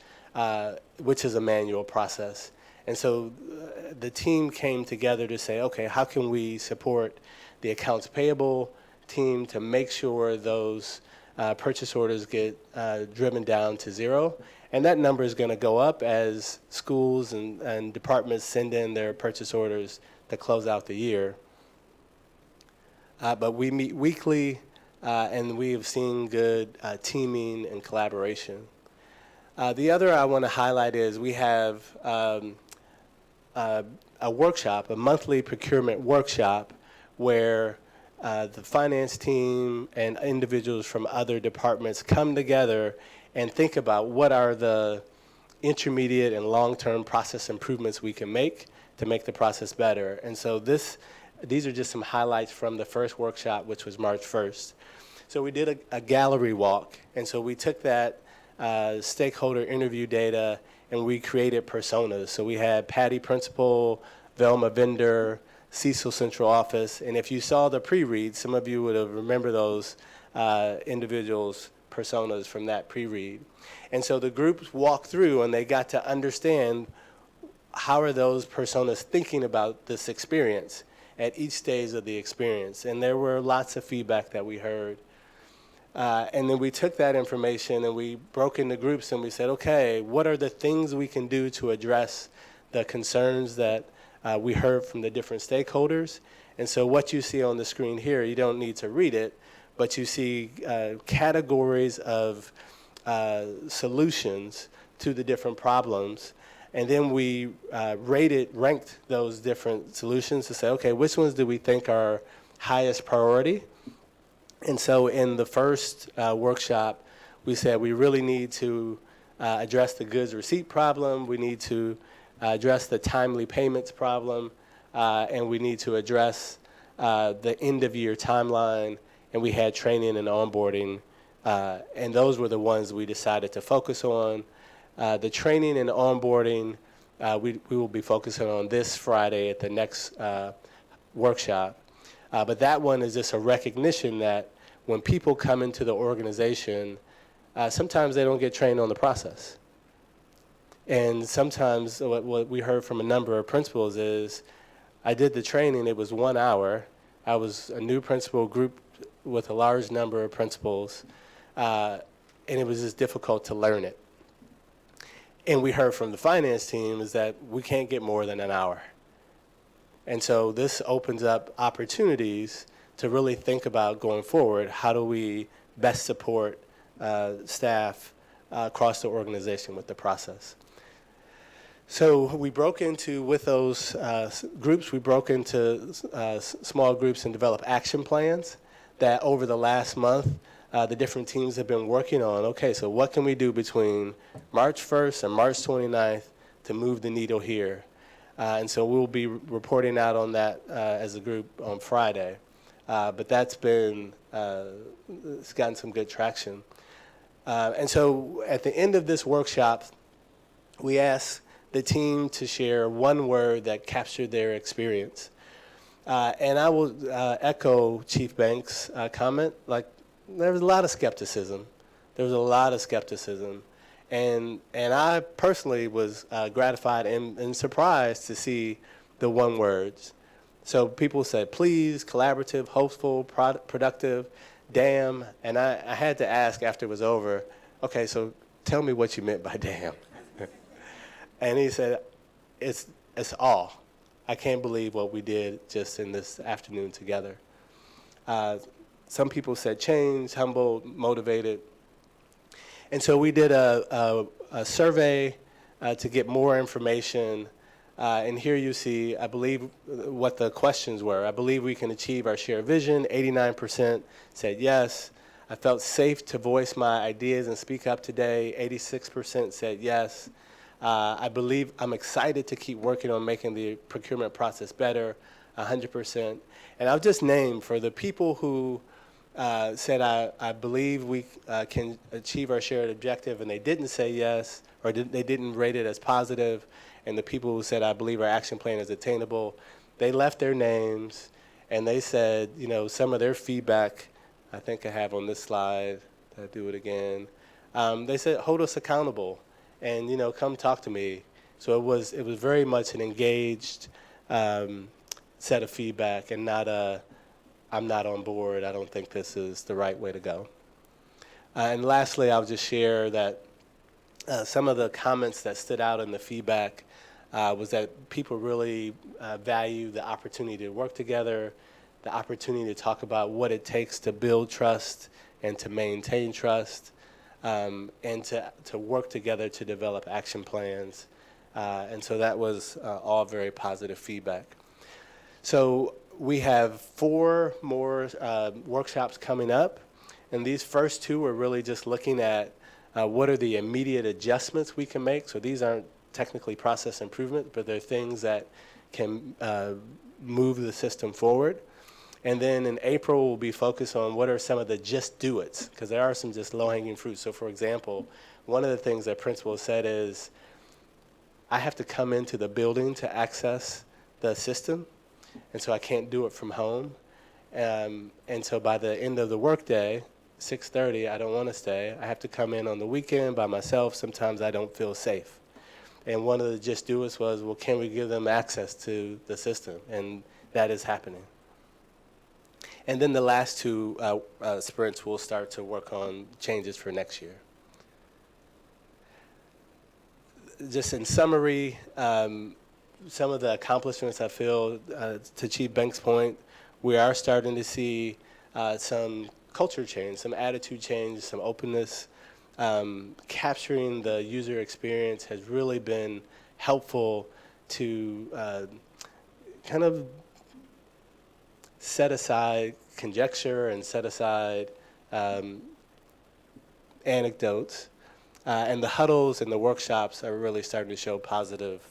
which is a manual process. And so the team came together to say, okay, how can we support the accounts payable team to make sure those purchase orders get driven down to 0? And that number is going to go up as schools and departments send in their purchase orders to close out the year. But we meet weekly, and we have seen good teaming and collaboration. The other I want to highlight is we have a workshop, a monthly procurement workshop, where the finance team and individuals from other departments come together and think about what are the intermediate and long-term process improvements we can make to make the process better. And so these are just some highlights from the first workshop, which was March 1st. So we did a gallery walk, and so we took that stakeholder interview data and we created personas. So we had Patty Principal, Velma Vendor, Cecil Central Office, and if you saw the pre-read, some of you would have remembered those individuals' personas from that pre-read. And so the groups walked through and they got to understand how are those personas thinking about this experience at each stage of the experience. And there were lots of feedback that we heard. And then we took that information and we broke into groups and we said, okay, what are the things we can do to address the concerns that we heard from the different stakeholders? And so what you see on the screen here, you don't need to read it, but you see categories of solutions to the different problems. And then we ranked those different solutions to say, okay, which ones do we think are highest priority? And so in the first workshop, we said we really need to address the goods receipt problem, we need to address the timely payments problem, and we need to address the end of year timeline, and we had training and onboarding, and those were the ones we decided to focus on. The training and onboarding, we will be focusing on this Friday at the next workshop. But that one is just a recognition that when people come into the organization, sometimes they don't get trained on the process. And sometimes what we heard from a number of principals is, I did the training, it was 1 hour. I was a new principal group with a large number of principals, and it was just difficult to learn it. And we heard from the finance team is that we can't get more than an hour. And so this opens up opportunities to really think about going forward, how do we best support staff across the organization with the process. So we broke into, with those groups, we broke into small groups and developed action plans that over the last month, the different teams have been working on. Okay, so what can we do between March 1st and March 29th to move the needle here? And so we'll be reporting out on that as a group on Friday. But that's been, it's gotten some good traction. And so at the end of this workshop, we asked the team to share one word that captured their experience. And I will echo Chief Banks' comment, like there was a lot of skepticism. There was a lot of skepticism. And I personally was gratified and surprised to see the one words. So people said, please, collaborative, hopeful, productive, damn. And I had to ask after it was over, okay, so tell me what you meant by damn. And he said, it's all. I can't believe what we did just in this afternoon together. Some people said change, humbled, motivated. And so we did a survey to get more information. And here you see, I believe, what the questions were. I believe we can achieve our shared vision. 89% said yes. I felt safe to voice my ideas and speak up today. 86% said yes. I believe I'm excited to keep working on making the procurement process better. 100%. And I'll just name for the people who said, I believe we can achieve our shared objective, and they didn't say yes, or they didn't rate it as positive, and the people who said, I believe our action plan is attainable, they left their names, and they said, you know, some of their feedback, I think I have on this slide, I'll do it again. They said, hold us accountable, and, you know, come talk to me. So it was very much an engaged set of feedback, and not a, I'm not on board, I don't think this is the right way to go. And lastly, I'll just share that some of the comments that stood out in the feedback was that people really value the opportunity to work together, the opportunity to talk about what it takes to build trust and to maintain trust, and to work together to develop action plans. And so that was all very positive feedback. So we have 4 more workshops coming up, and these first 2 are really just looking at what are the immediate adjustments we can make. So these aren't technically process improvement, but they're things that can move the system forward. And then in April, we'll be focused on what are some of the just do it's, because there are some just low-hanging fruit. So for example, one of the things that principal said is, I have to come into the building to access the system, and so I can't do it from home. And so by the end of the workday, 6:30, I don't want to stay. I have to come in on the weekend by myself. Sometimes I don't feel safe. And one of the just do it's was, well, can we give them access to the system? And that is happening. And then the last 2 sprints will start to work on changes for next year. Just in summary, some of the accomplishments I feel, to Chief Banks' point, we are starting to see some culture change, some attitude change, some openness. Capturing the user experience has really been helpful to kind of set aside conjecture and set aside anecdotes. And the huddles and the workshops are really starting to show positive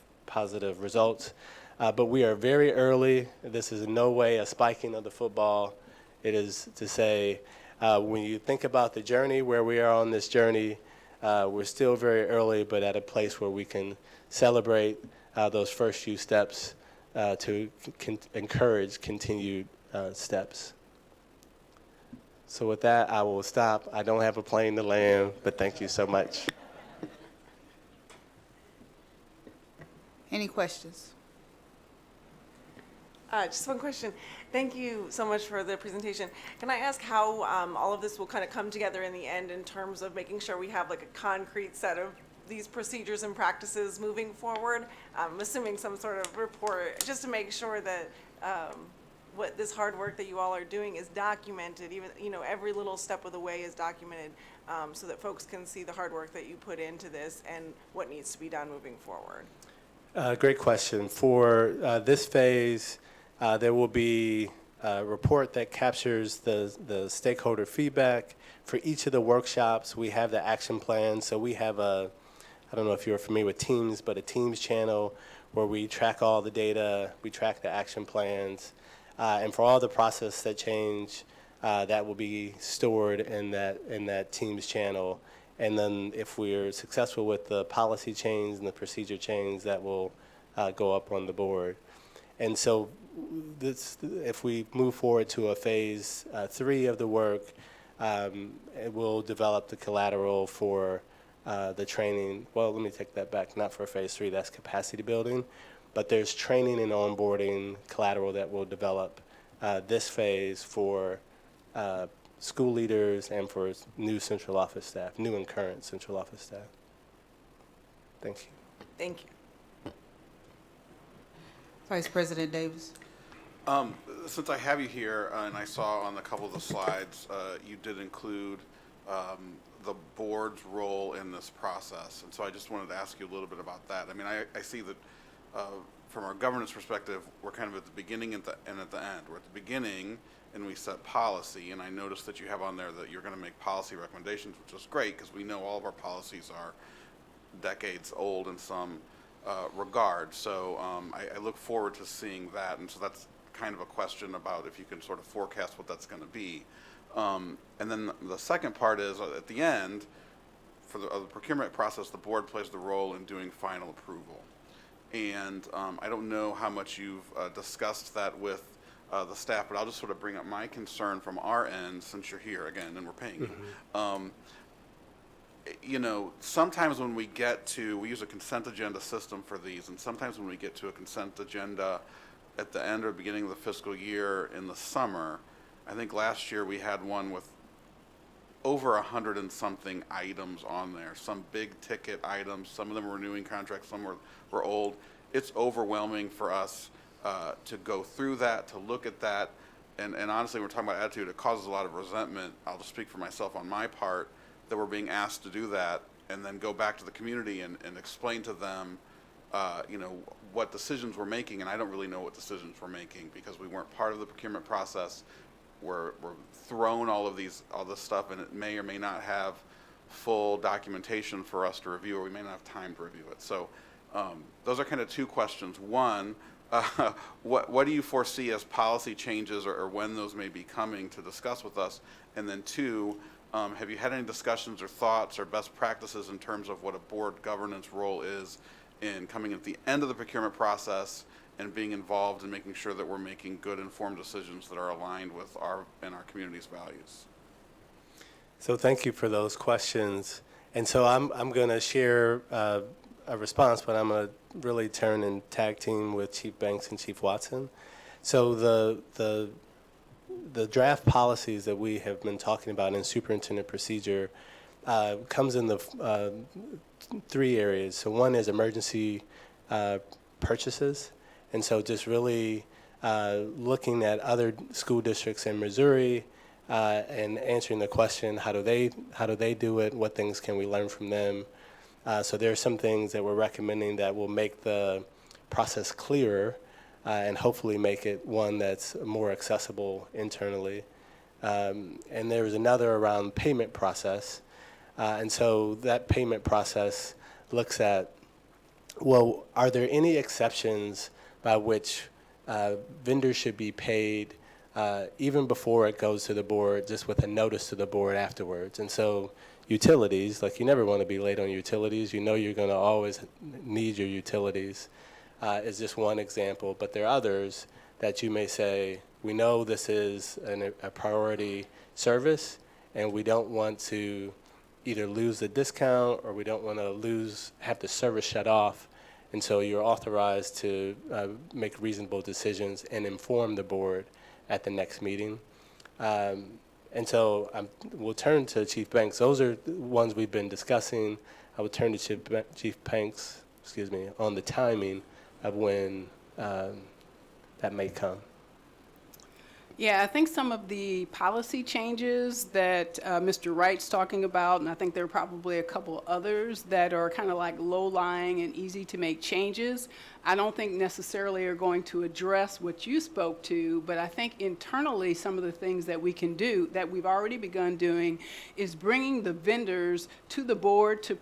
results. But we are very early. This is in no way a spiking of the football. It is to say, when you think about the journey, where we are on this journey, we're still very early, but at a place where we can celebrate those first few steps to encourage continued steps. So with that, I will stop. I don't have a plane to land, but thank you so much. Any questions? Just one question. Thank you so much for the presentation. Can I ask how all of this will kind of come together in the end in terms of making sure we have like a concrete set of these procedures and practices moving forward? I'm assuming some sort of report, just to make sure that what this hard work that you all are doing is documented, even, you know, every little step of the way is documented, so that folks can see the hard work that you put into this and what needs to be done moving forward. Great question. For this phase, there will be a report that captures the stakeholder feedback. For each of the workshops, we have the action plan. So we have I don't know if you're familiar with Teams, but a Teams channel where we track all the data, we track the action plans. And for all the process that change, that will be stored in that Teams channel. And then if we're successful with the policy change and the procedure change, that will go up on the board. And so if we move forward to a phase 3 of the work, it will develop the collateral for the training. Well, let me take that back. Not for phase 3, that's capacity building. But there's training and onboarding collateral that will develop this phase for school leaders and for new central office staff, new and current central office staff. Thank you. Thank you. Vice President Davis. Since I have you here, and I saw on a couple of the slides, you did include the board's role in this process. And so I just wanted to ask you a little bit about that. I mean, I see that from our governance perspective, we're kind of at the beginning and at the end. We're at the beginning and we set policy, and I noticed that you have on there that you're going to make policy recommendations, which is great because we know all of our policies are decades old in some regard. So I look forward to seeing that, and so that's kind of a question about if you can sort of forecast what that's going to be. And then the second part is at the end, for the procurement process, the board plays the role in doing final approval. And I don't know how much you've discussed that with the staff, but I'll just sort of bring up my concern from our end since you're here again and we're paying you. You know, sometimes when we use a consent agenda system for these, and sometimes when we get to a consent agenda at the end or beginning of the fiscal year in the summer, I think last year we had one with over 100 and something items on there, some big ticket items, some of them were renewing contracts, some were old. It's overwhelming for us to go through that, to look at that, and honestly, we're talking about attitude, it causes a lot of resentment. I'll just speak for myself on my part, that we're being asked to do that and then go back to the community and explain to them you know, what decisions we're making, and I don't really know what decisions we're making because we weren't part of the procurement process. We're thrown all this stuff, and it may or may not have full documentation for us to review, or we may not have time to review it. So those are kind of two questions. One, what do you foresee as policy changes or when those may be coming to discuss with us? And then two, have you had any discussions or thoughts or best practices in terms of what a board governance role is in coming at the end of the procurement process and being involved in making sure that we're making good informed decisions that are aligned with our community's values? So thank you for those questions. And so I'm going to share a response, but I'm going to really turn and tag team with Chief Banks and Chief Watson. So the draft policies that we have been talking about in superintendent procedure comes in the 3 areas. So one is emergency purchases. And so just really looking at other school districts in Missouri and answering the question, how do they do it? What things can we learn from them? So there are some things that we're recommending that will make the process clearer and hopefully make it one that's more accessible internally. And there's another around payment process. And so that payment process looks at, well, are there any exceptions by which vendors should be paid even before it goes to the board, just with a notice to the board afterwards? And so utilities, like you never want to be late on utilities. You know you're going to always need your utilities is just one example. But there are others that you may say, we know this is a priority service, and we don't want to either lose the discount or we don't want to have the service shut off. And so you're authorized to make reasonable decisions and inform the board at the next meeting. And so we'll turn to Chief Banks. Those are the ones we've been discussing. I will turn to Chief Banks, on the timing of when that may come. Yeah, I think some of the policy changes that Mr. Wright's talking about, and I think there are probably a couple others that are kind of like low-lying and easy to make changes, I don't think necessarily are going to address what you spoke to, but I think internally some of the things that we can do, that we've already begun doing, is bringing the vendors to the board to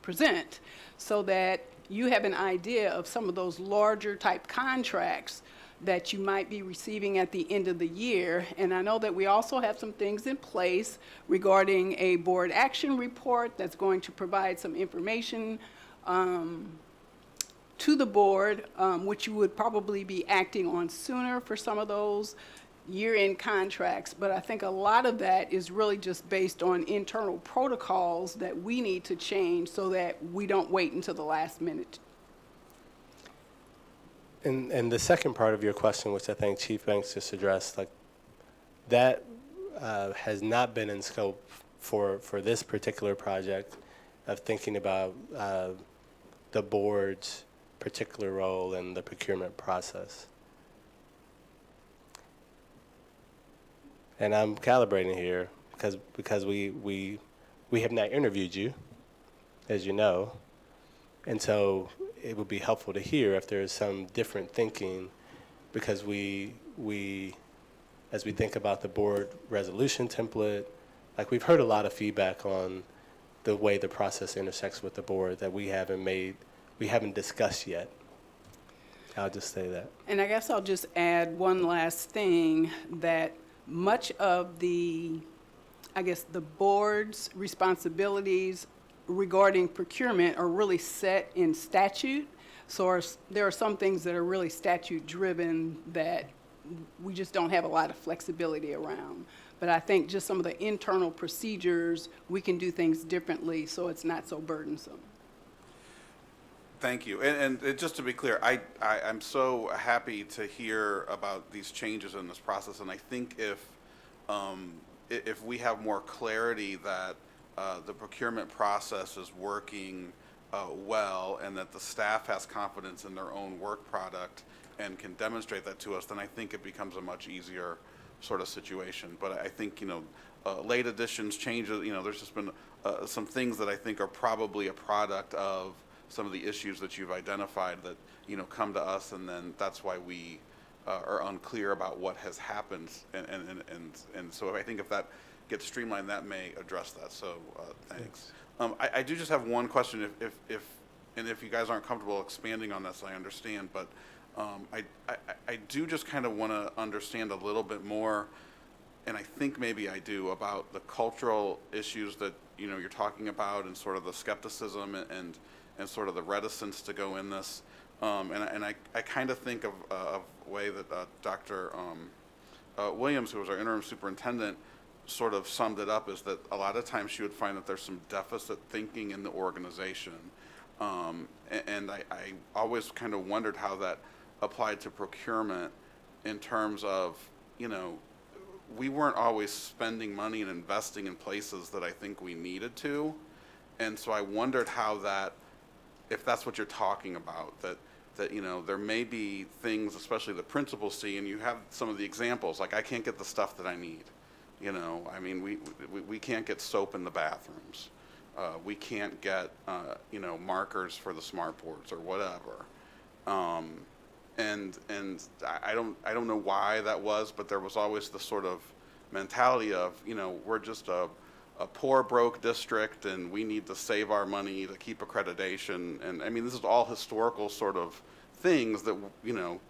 present so that you have an idea of some of those larger type contracts that you might be receiving at the end of the year. And I know that we also have some things in place regarding a board action report that's going to provide some information to the board, which you would probably be acting on sooner for some of those year-end contracts, but I think a lot of that is really just based on internal protocols that we need to change so that we don't wait until the last minute. And the second part of your question, which I think Chief Banks just addressed, like that has not been in scope for this particular project of thinking about the board's particular role in the procurement process. And I'm calibrating here because we have not interviewed you, as you know, and so it would be helpful to hear if there is some different thinking, because we as we think about the board resolution template, like we've heard a lot of feedback on the way the process intersects with the board that we haven't discussed yet. I'll just say that. And I guess I'll just add one last thing, that much of the board's responsibilities regarding procurement are really set in statute. So there are some things that are really statute driven that we just don't have a lot of flexibility around. But I think just some of the internal procedures, we can do things differently so it's not so burdensome. Thank you. And just to be clear, I'm so happy to hear about these changes in this process. And I think if we have more clarity that the procurement process is working well, and that the staff has confidence in their own work product and can demonstrate that to us, then I think it becomes a much easier sort of situation. But I think, late additions, changes, there's just been some things that I think are probably a product of some of the issues that you've identified that, come to us, and then that's why we are unclear about what has happened. And so I think if that gets streamlined, that may address that. So thanks. I do just have one question. If you guys aren't comfortable expanding on this, I understand. But I do just kind of want to understand a little bit more, and I think maybe I do, about the cultural issues that you're talking about, and sort of the skepticism and sort of the reticence to go in this. And I kind of think of a way that Dr. Williams, who was our interim superintendent, sort of summed it up, is that a lot of times she would find that there's some deficit thinking in the organization. And I always kind of wondered how that applied to procurement in terms of, we weren't always spending money and investing in places that I think we needed to. And so I wondered how that, if that's what you're talking about, that there may be things, especially the principals see, and you have some of the examples, like I can't get the stuff that I need. We can't get soap in the bathrooms. We can't get, markers for the smart boards or whatever. And I don't know why that was, but there was always the sort of mentality of, we're just a poor, broke district, and we need to save our money to keep accreditation. And I mean, this is all historical sort of things that,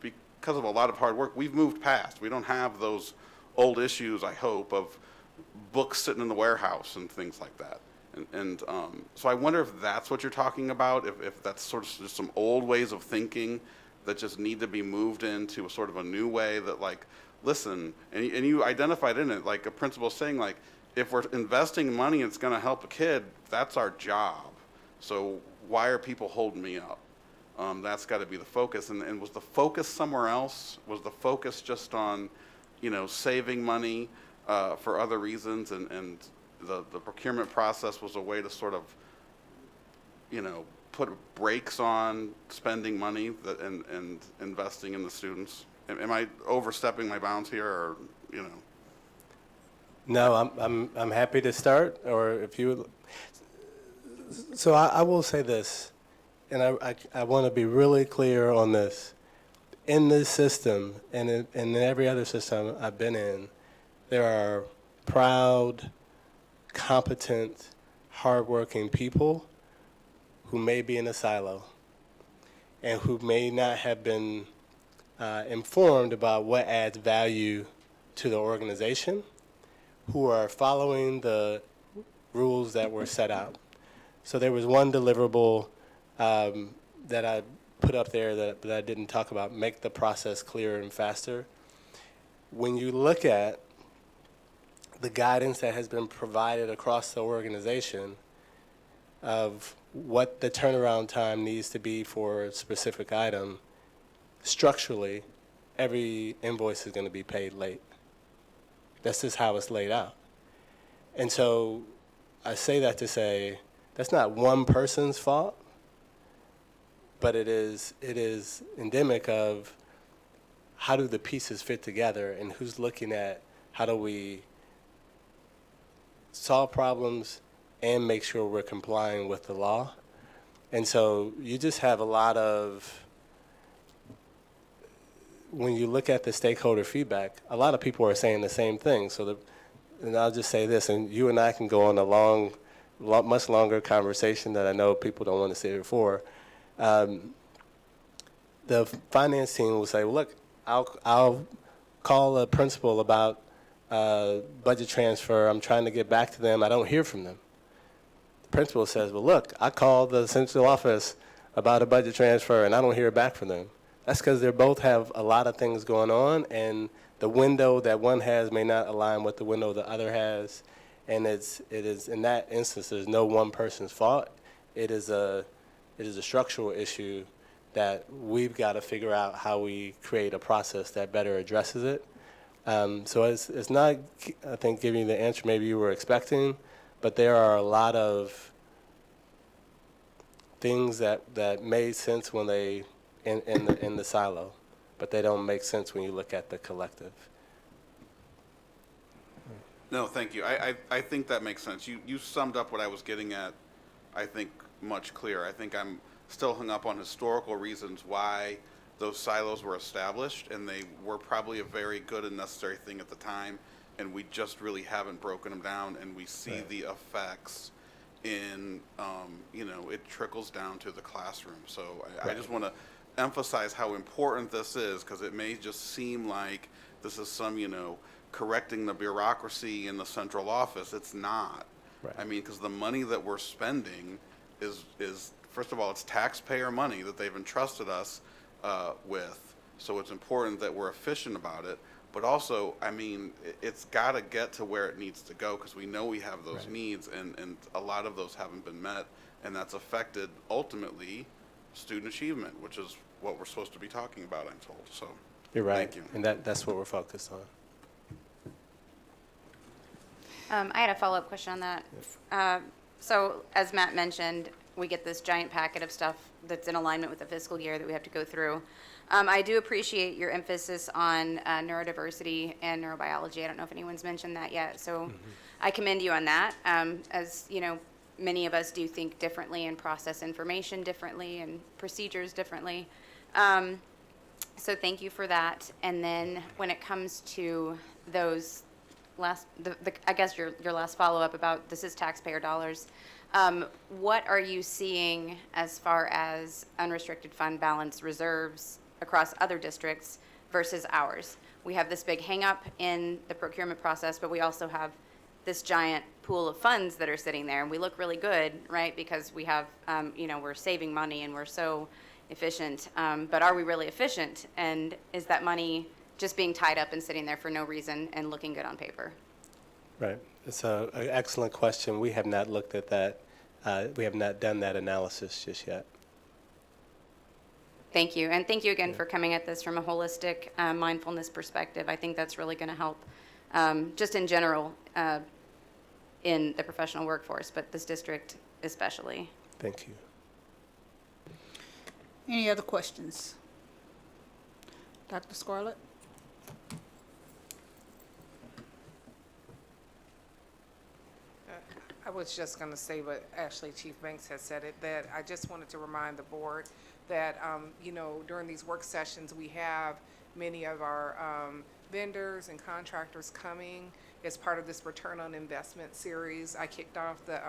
because of a lot of hard work, we've moved past. We don't have those old issues, I hope, of books sitting in the warehouse and things like that. And so I wonder if that's what you're talking about, if that's sort of just some old ways of thinking that just need to be moved into a sort of a new way that, like, listen, and you identified in it, like a principal saying, like, if we're investing money and it's going to help a kid, that's our job. So why are people holding me up? That's got to be the focus. And was the focus somewhere else? Was the focus just on, saving money for other reasons, and the procurement process was a way to sort of, put brakes on spending money and investing in the students? Am I overstepping my bounds here, or, No, I'm happy to start, or if you would. So I will say this, and I want to be really clear on this. In this system, and in every other system I've been in, there are proud, competent, hardworking people who may be in a silo and who may not have been informed about what adds value to the organization, who are following the rules that were set out. So there was one deliverable that I put up there that I didn't talk about, make the process clearer and faster. when you look at the guidance that has been provided across the organization of what the turnaround time needs to be for a specific item, structurally, every invoice is going to be paid late. That's just how it's laid out. And so I say that to say that's not one person's fault, but it is endemic of how do the pieces fit together and who's looking at how do we solve problems and make sure we're complying with the law. And so you just have a lot of, when you look at the stakeholder feedback, a lot of people are saying the same thing. So and I'll just say this, and you and I can go on a much longer conversation that I know people don't want to sit here for. The finance team will say, well, look, I'll call a principal about budget transfer. I'm trying to get back to them. I don't hear from them. The principal says, well, look, I called the central office about a budget transfer, and I don't hear back from them. That's because they both have a lot of things going on, and the window that one has may not align with the window the other has. And it is in that instance, there's no one person's fault. It is a structural issue that we've got to figure out how we create a process that better addresses it. So it's not, I think, giving you the answer maybe you were expecting, but there are a lot of things that made sense when they in the silo, but they don't make sense when you look at the collective. No, thank you. I think that makes sense. You summed up what I was getting at, I think, much clearer. I think I'm still hung up on historical reasons why those silos were established, and they were probably a very good and necessary thing at the time, and we just really haven't broken them down, and we see the effects in, it trickles down to the classroom. So I just want to emphasize how important this is, because it may just seem like this is some, correcting the bureaucracy in the central office. It's not. Right. I mean, because the money that we're spending is first of all, it's taxpayer money that they've entrusted us with. So it's important that we're efficient about it. But also, I mean, it's got to get to where it needs to go, because we know we have those needs, and a lot of those haven't been met, and that's affected ultimately student achievement, which is what we're supposed to be talking about, I'm told. So you're right. Thank you. And that's what we're focused on. I had a follow-up question on that. So as Matt mentioned, we get this giant packet of stuff that's in alignment with the fiscal year that we have to go through. I do appreciate your emphasis on neurodiversity and neurobiology. I don't know if anyone's mentioned that yet, so I commend you on that. As you know, many of us do think differently and process information differently and procedures differently. So thank you for that. And then when it comes to those I guess your last follow-up about this is taxpayer dollars. What are you seeing as far as unrestricted fund balance reserves across other districts versus ours? We have this big hang-up in the procurement process, but we also have this giant pool of funds that are sitting there, and we look really good, right? Because we have, we're saving money and we're so efficient. But are we really efficient? And is that money just being tied up and sitting there for no reason and looking good on paper? Right. It's an excellent question. We have not looked at that. We have not done that analysis just yet. Thank you. And thank you again for coming at this from a holistic mindfulness perspective. I think that's really going to help just in general in the professional workforce, but this district especially. Thank you. Any other questions? Dr. Scarlett? I was just going to say, but actually Chief Banks has said it, that I just wanted to remind the board that, during these work sessions, we have many of our vendors and contractors coming as part of this return on investment series. I kicked off the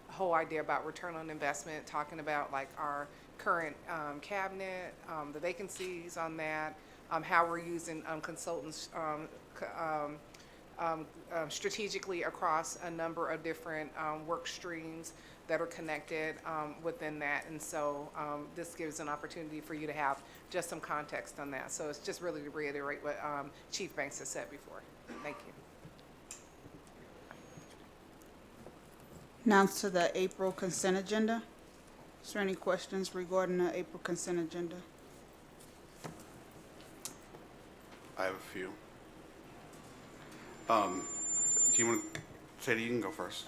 whole idea about return on investment, talking about like our current cabinet, the vacancies on that, how we're using consultants strategically across a number of different work streams that are connected within that. And so this gives an opportunity for you to have just some context on that. So it's just really to reiterate what Chief Banks has said before. Thank you. Now to the April consent agenda. Is there any questions regarding the April consent agenda? I have a few. Do you want to, Sadie, you can go first.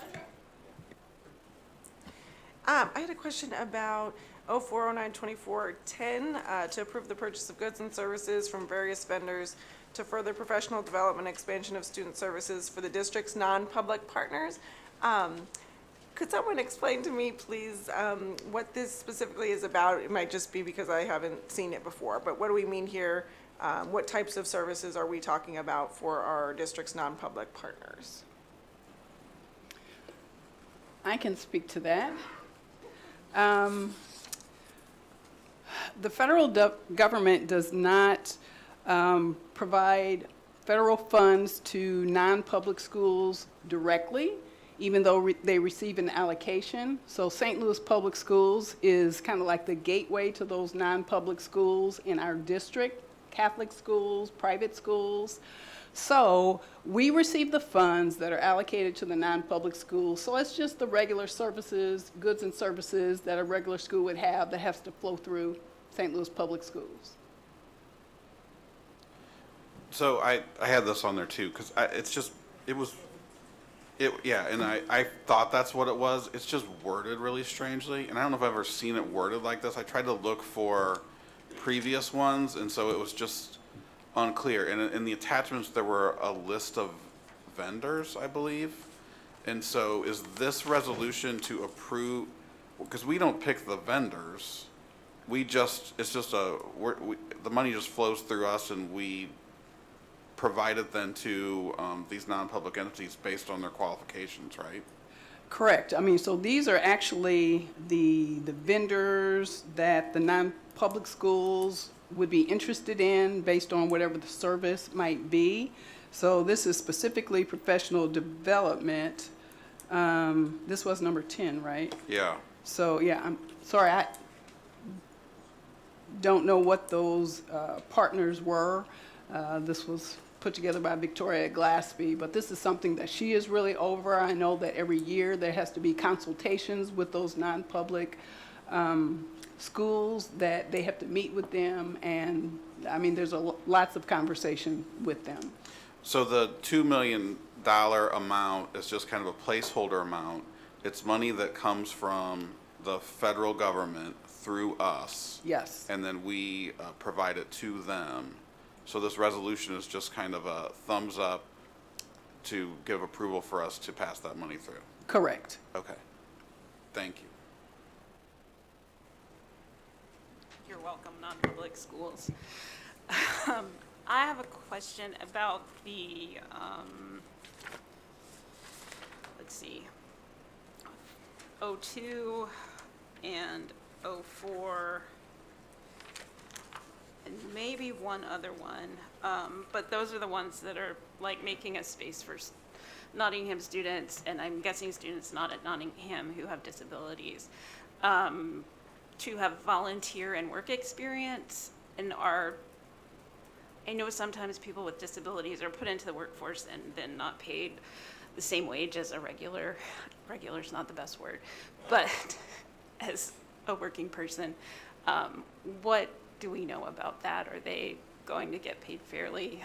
I had a question about 04092410 to approve the purchase of goods and services from various vendors to further professional development and expansion of student services for the district's non-public partners. Could someone explain to me, please, what this specifically is about? It might just be because I haven't seen it before, but what do we mean here? What types of services are we talking about for our district's non-public partners? I can speak to that. The federal government does not provide federal funds to non-public schools directly, even though they receive an allocation. So St. Louis Public Schools is kind of like the gateway to those non-public schools in our district, Catholic schools, private schools. So we receive the funds that are allocated to the non-public schools. So it's just the regular services, goods and services that a regular school would have that has to flow through St. Louis Public Schools. So I had this on there too, because I thought that's what it was. It's just worded really strangely, and I don't know if I've ever seen it worded like this. I tried to look for previous ones, and so it was just unclear. And in the attachments, there were a list of vendors, I believe. And so is this resolution to approve, because we don't pick the vendors. The money just flows through us, and we provide it then to these non-public entities based on their qualifications, right? Correct. I mean, so these are actually the vendors that the non-public schools would be interested in based on whatever the service might be. So this is specifically professional development. This was number 10, right? Yeah. So, yeah, I'm sorry, I don't know what those partners were. This was put together by Victoria Glaspie, but this is something that she is really over. I know that every year there has to be consultations with those non-public schools, that they have to meet with them, and I mean, there's lots of conversation with them. So the $2 million amount is just kind of a placeholder amount. It's money that comes from the federal government through us. Yes. And then we provide it to them. So this resolution is just kind of a thumbs up to give approval for us to pass that money through. Correct. Okay. Thank you. You're welcome, non-public schools. I have a question about the, let's see, 02 and 04, and maybe one other one, but those are the ones that are like making a space for Nottingham students, and I'm guessing students not at Nottingham who have disabilities, to have volunteer and work experience, and I know sometimes people with disabilities are put into the workforce and then not paid the same wage as a regular's not the best word, but as a working person. What do we know about that? Are they going to get paid fairly?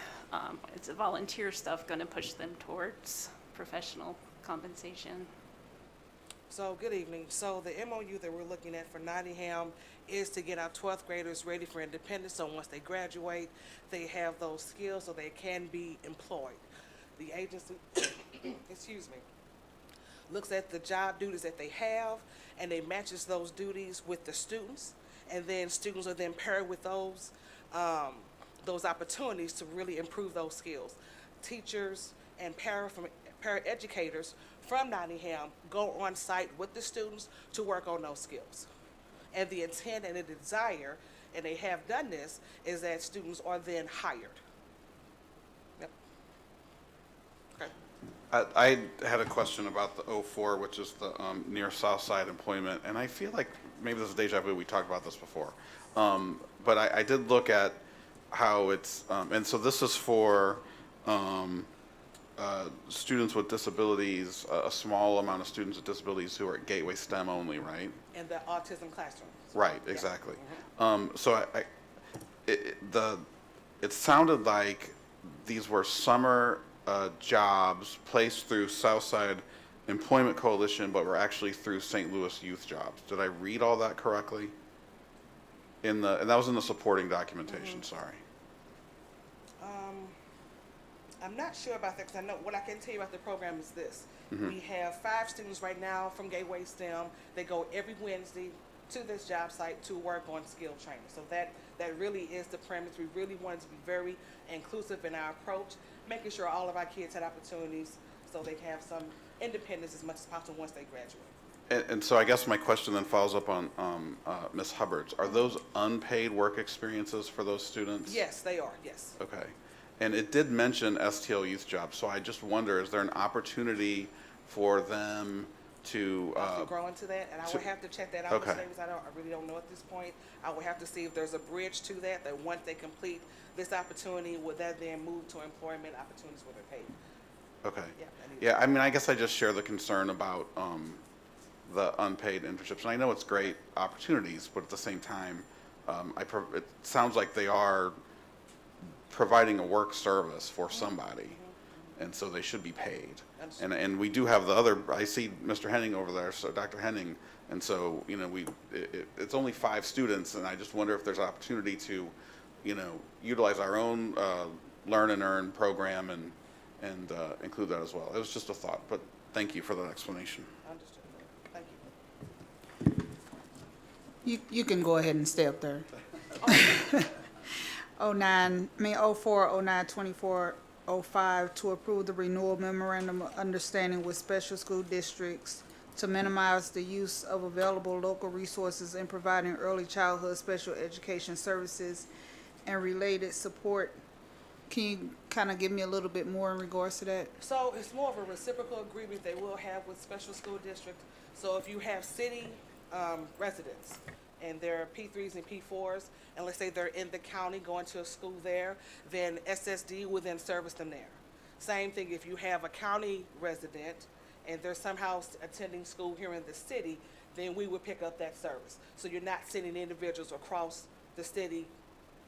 Is the volunteer stuff going to push them towards professional compensation? So good evening. So the MOU that we're looking at for Nottingham is to get our 12th graders ready for independence. So once they graduate, they have those skills so they can be employed. The agency, excuse me, looks at the job duties that they have, and they matches those duties with the students, and then students are then paired with those opportunities to really improve those skills. Teachers and para-educators from Nottingham go on site with the students to work on those skills. And the intent and the desire, and they have done this, is that students are then hired. Yep. I had a question about the 04, which is the near South Side employment, and I feel like maybe this is deja vu. We talked about this before, but I did look at how it's, and so this is for students with disabilities, a small amount of students with disabilities who are at Gateway STEM only, right? And the autism classroom. Right, exactly. So it sounded like these were summer jobs placed through Southside Employment Coalition, but were actually through St. Louis Youth Jobs. Did I read all that correctly? And that was in the supporting documentation, sorry. I'm not sure about that, because I know what I can tell you about the program is this. We have 5 students right now from Gateway STEM. They go every Wednesday to this job site to work on skill training. So that really is the premise. We really wanted to be very inclusive in our approach, making sure all of our kids had opportunities so they have some independence as much as possible once they graduate. And so I guess my question then follows up on Ms. Hubbard's. Are those unpaid work experiences for those students? Yes, they are, yes. Okay. And it did mention STL Youth Jobs, so I just wonder, is there an opportunity for them to grow into that? And I would have to check that out, Okay. Ms. Davis. I really don't know at this point. I would have to see if there's a bridge to that once they complete this opportunity, would that then move to employment opportunities where they're paid? Okay. Yeah, Yeah, I mean, I guess I just share the concern about the unpaid internships. And I know it's great opportunities, but at the same time, it sounds like they are providing a work service for somebody, and so they should be paid. And we do have the other, I see Mr. Henning over there, so Dr. Henning, and so, you know, it's only 5 students, and I just wonder if there's opportunity to, you know, utilize our own Learn and Earn program and include that as well. It was just a thought, but thank you for that explanation. Understood. Thank you. You can go ahead and stay up there. 04, 09, 24, 05 to approve the renewal memorandum of understanding with special school districts to minimize the use of available local resources in providing early childhood special education services and related support. Can you kind of give me a little bit more in regards to that? So it's more of a reciprocal agreement they will have with special school districts. So if you have city residents and they're P3s and P4s, and let's say they're in the county going to a school there, then SSD will then service them there. Same thing if you have a county resident and they're somehow attending school here in the city, then we would pick up that service. So you're not sending individuals across the city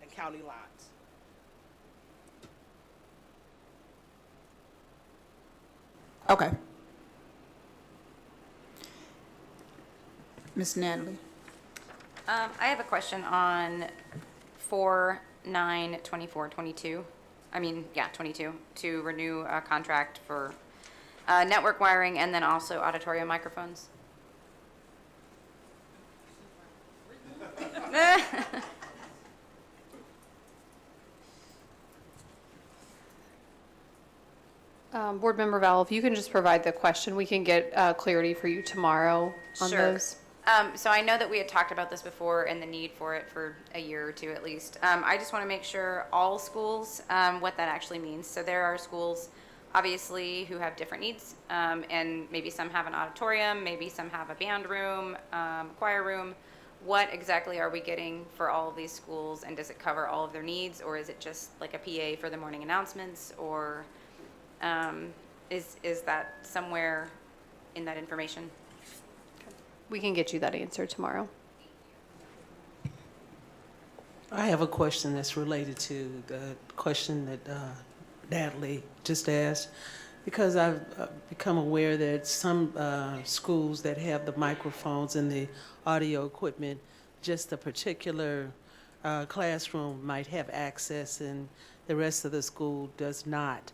and county lines. Okay. Ms. Natalie. I have a question on 4/9/24/22. 22, to renew a contract for network wiring and then also auditorium microphones. Board Member Val, if you can just provide the question, we can get clarity for you tomorrow on Sure. those. So I know that we had talked about this before and the need for it for a year or two at least. I just want to make sure all schools, what that actually means. So there are schools, obviously, who have different needs, and maybe some have an auditorium, maybe some have a band room, choir room. What exactly are we getting for all of these schools, and does it cover all of their needs, or is it just like a PA for the morning announcements, or is that somewhere in that information? We can get you that answer tomorrow. I have a question that's related to the question that Natalie just asked, because I've become aware that some schools that have the microphones and the audio equipment, just a particular classroom might have access and the rest of the school does not.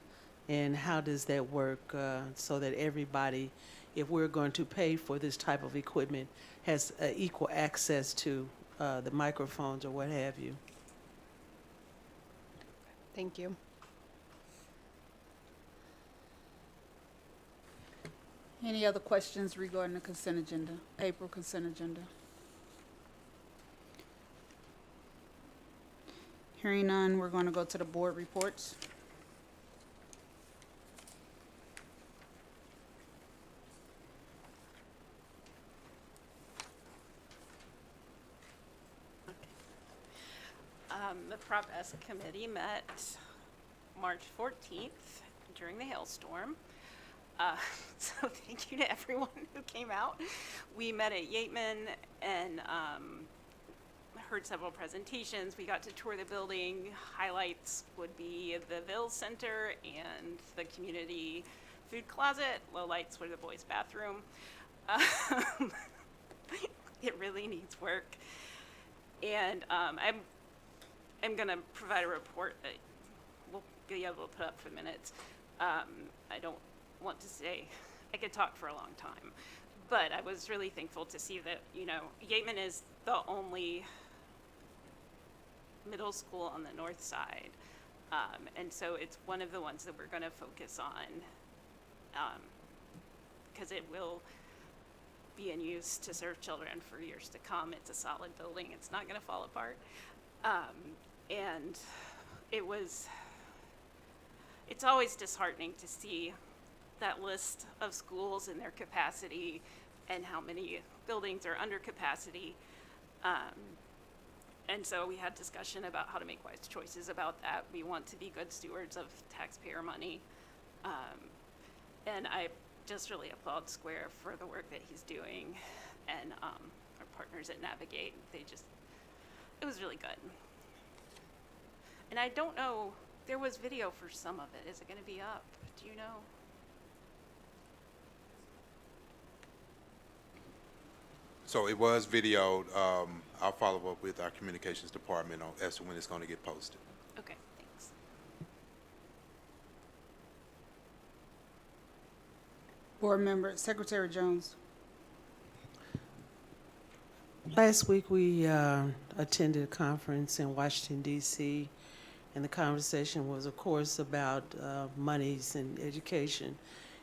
And how does that work so that everybody, if we're going to pay for this type of equipment, has equal access to the microphones or what have you? Thank you. Any other questions regarding the consent agenda, April consent agenda? Hearing none, we're going to go to the board reports. The Prop S committee met March 14th during the hailstorm. So thank you to everyone who came out. We met at Yateman and heard several presentations. We got to tour the building. Highlights would be the Ville Center and the community food closet. Lowlights were the boys' bathroom. It really needs work. And I'm going to provide a report that we'll be able to put up for the minutes. I don't want to say, I could talk for a long time, but I was really thankful to see that, Yateman is the only middle school on the north side. And so it's one of the ones that we're going to focus on because it will be in use to serve children for years to come. It's a solid building. It's not going to fall apart. And it's always disheartening to see that list of schools and their capacity and how many buildings are under capacity. And so we had discussion about how to make wise choices about that. We want to be good stewards of taxpayer money. And I just really applaud Square for the work that he's doing and our partners at Navigate. It was really good. And I don't know, there was video for some of it. Is it going to be up? Do you know? So it was videoed. I'll follow up with our communications department as to when it's going to get posted. Okay, thanks. Board member, Secretary Jones. Last week, we attended a conference in Washington, D.C., and the conversation was, of course, about monies and education.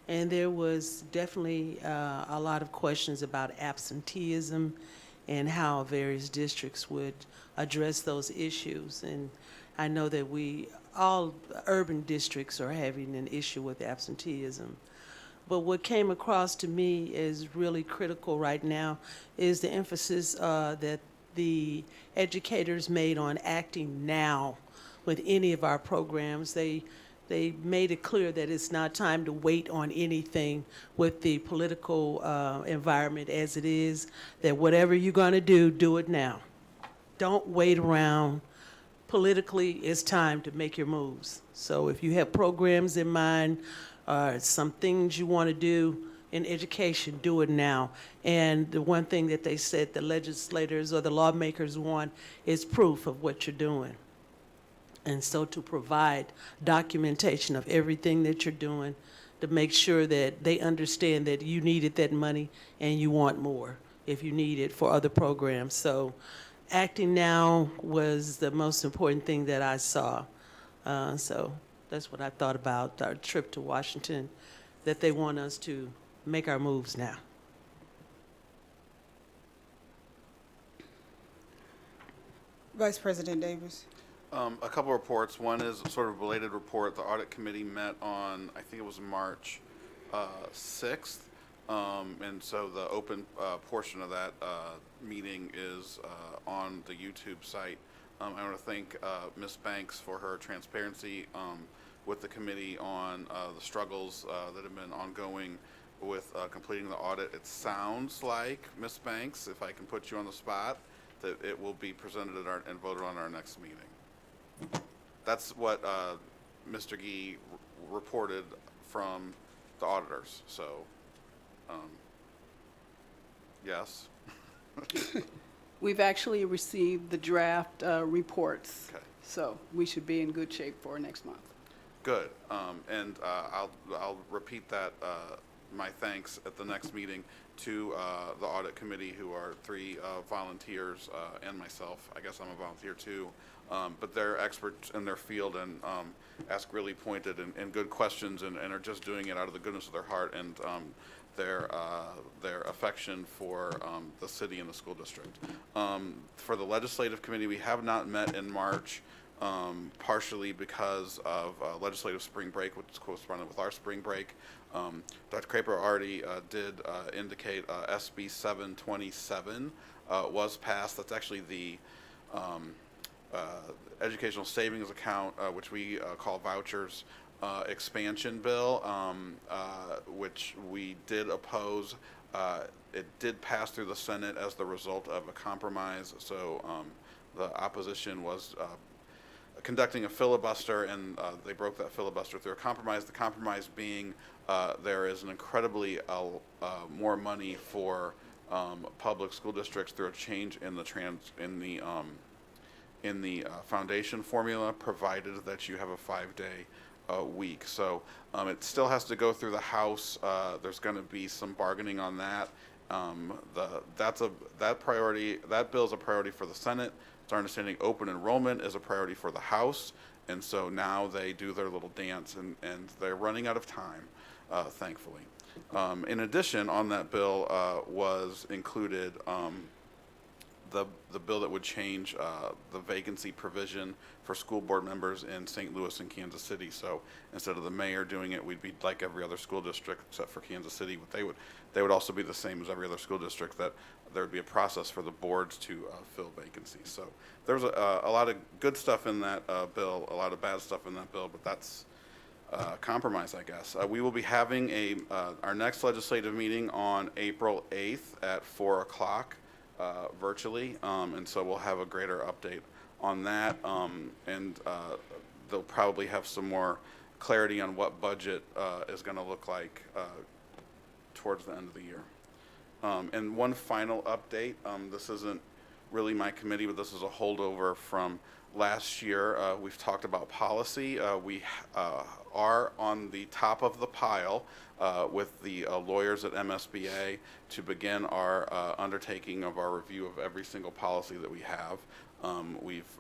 And there was definitely a lot of questions about absenteeism and how various districts would address those issues. And I know that all urban districts are having an issue with absenteeism. But what came across to me is really critical right now is the emphasis that the educators made on acting now with any of our programs. They made it clear that it's not time to wait on anything with the political environment as it is, that whatever you're going to do it now. Don't wait around. Politically, it's time to make your moves. So if you have programs in mind, some things you want to do in education, do it now. And the one thing that they said the legislators or the lawmakers want is proof of what you're doing. And so to provide documentation of everything that you're doing to make sure that they understand that you needed that money and you want more if you need it for other programs. So acting now was the most important thing that I saw. So that's what I thought about our trip to Washington, that they want us to make our moves now. Vice President Davis. A couple reports. One is sort of a related report. The audit committee met on, I think it was March 6th. And so the open portion of that meeting is on the YouTube site. I want to thank Ms. Banks for her transparency with the committee on the struggles that have been ongoing with completing the audit. It sounds like, Ms. Banks, if I can put you on the spot, that it will be presented at and voted on our next meeting. That's what Mr. Gee reported from the auditors. So, yes. We've actually received the draft reports. Okay. So we should be in good shape for next month. Good. And I'll repeat that, my thanks at the next meeting to the audit committee, who are 3 volunteers and myself. I guess I'm a volunteer too. But they're experts in their field and ask really pointed and good questions and are just doing it out of the goodness of their heart and their affection for the city and the school district. For the legislative committee, we have not met in March, partially because of legislative spring break, which is correspondent with our spring break. Dr. Craper already did indicate SB 727 was passed. That's actually the educational savings account, which we call vouchers, expansion bill, which we did oppose. It did pass through the Senate as the result of a compromise, so the opposition was conducting a filibuster, and they broke that filibuster through a compromise. The compromise being there is an incredibly more money for public school districts through a change in the foundation formula, provided that you have a 5-day week. So it still has to go through the House. There's going to be some bargaining on that. That bill is a priority for the Senate. It's our understanding open enrollment is a priority for the House, and so now they do their little dance, and they're running out of time, thankfully. In addition, on that bill was included the bill that would change the vacancy provision for school board members in St. Louis and Kansas City. So instead of the mayor doing it, we'd be like every other school district except for Kansas City. But they would also be the same as every other school district, that there would be a process for the boards to fill vacancies. So there's a lot of good stuff in that bill, a lot of bad stuff in that bill, but that's compromise, I guess. We will be having our next legislative meeting on April 8th at 4 o'clock virtually, and so we'll have a greater update on that, and they'll probably have some more clarity on what budget is going to look like towards the end of the year. And one final update, this isn't really my committee, but this is a holdover from last year. We've talked about policy. We are on the top of the pile with the lawyers at MSBA to begin our undertaking of our review of every single policy that we have. We've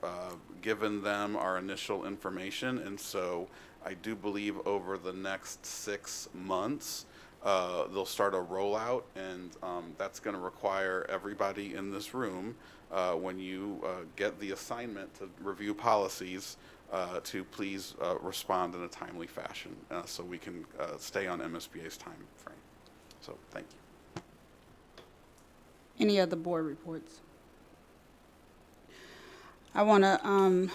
given them our initial information, and so I do believe over the next 6 months they'll start a rollout, and that's going to require everybody in this room, when you get the assignment to review policies, to please respond in a timely fashion, so we can stay on MSBA's time frame. So thank you. Any other board reports? I want to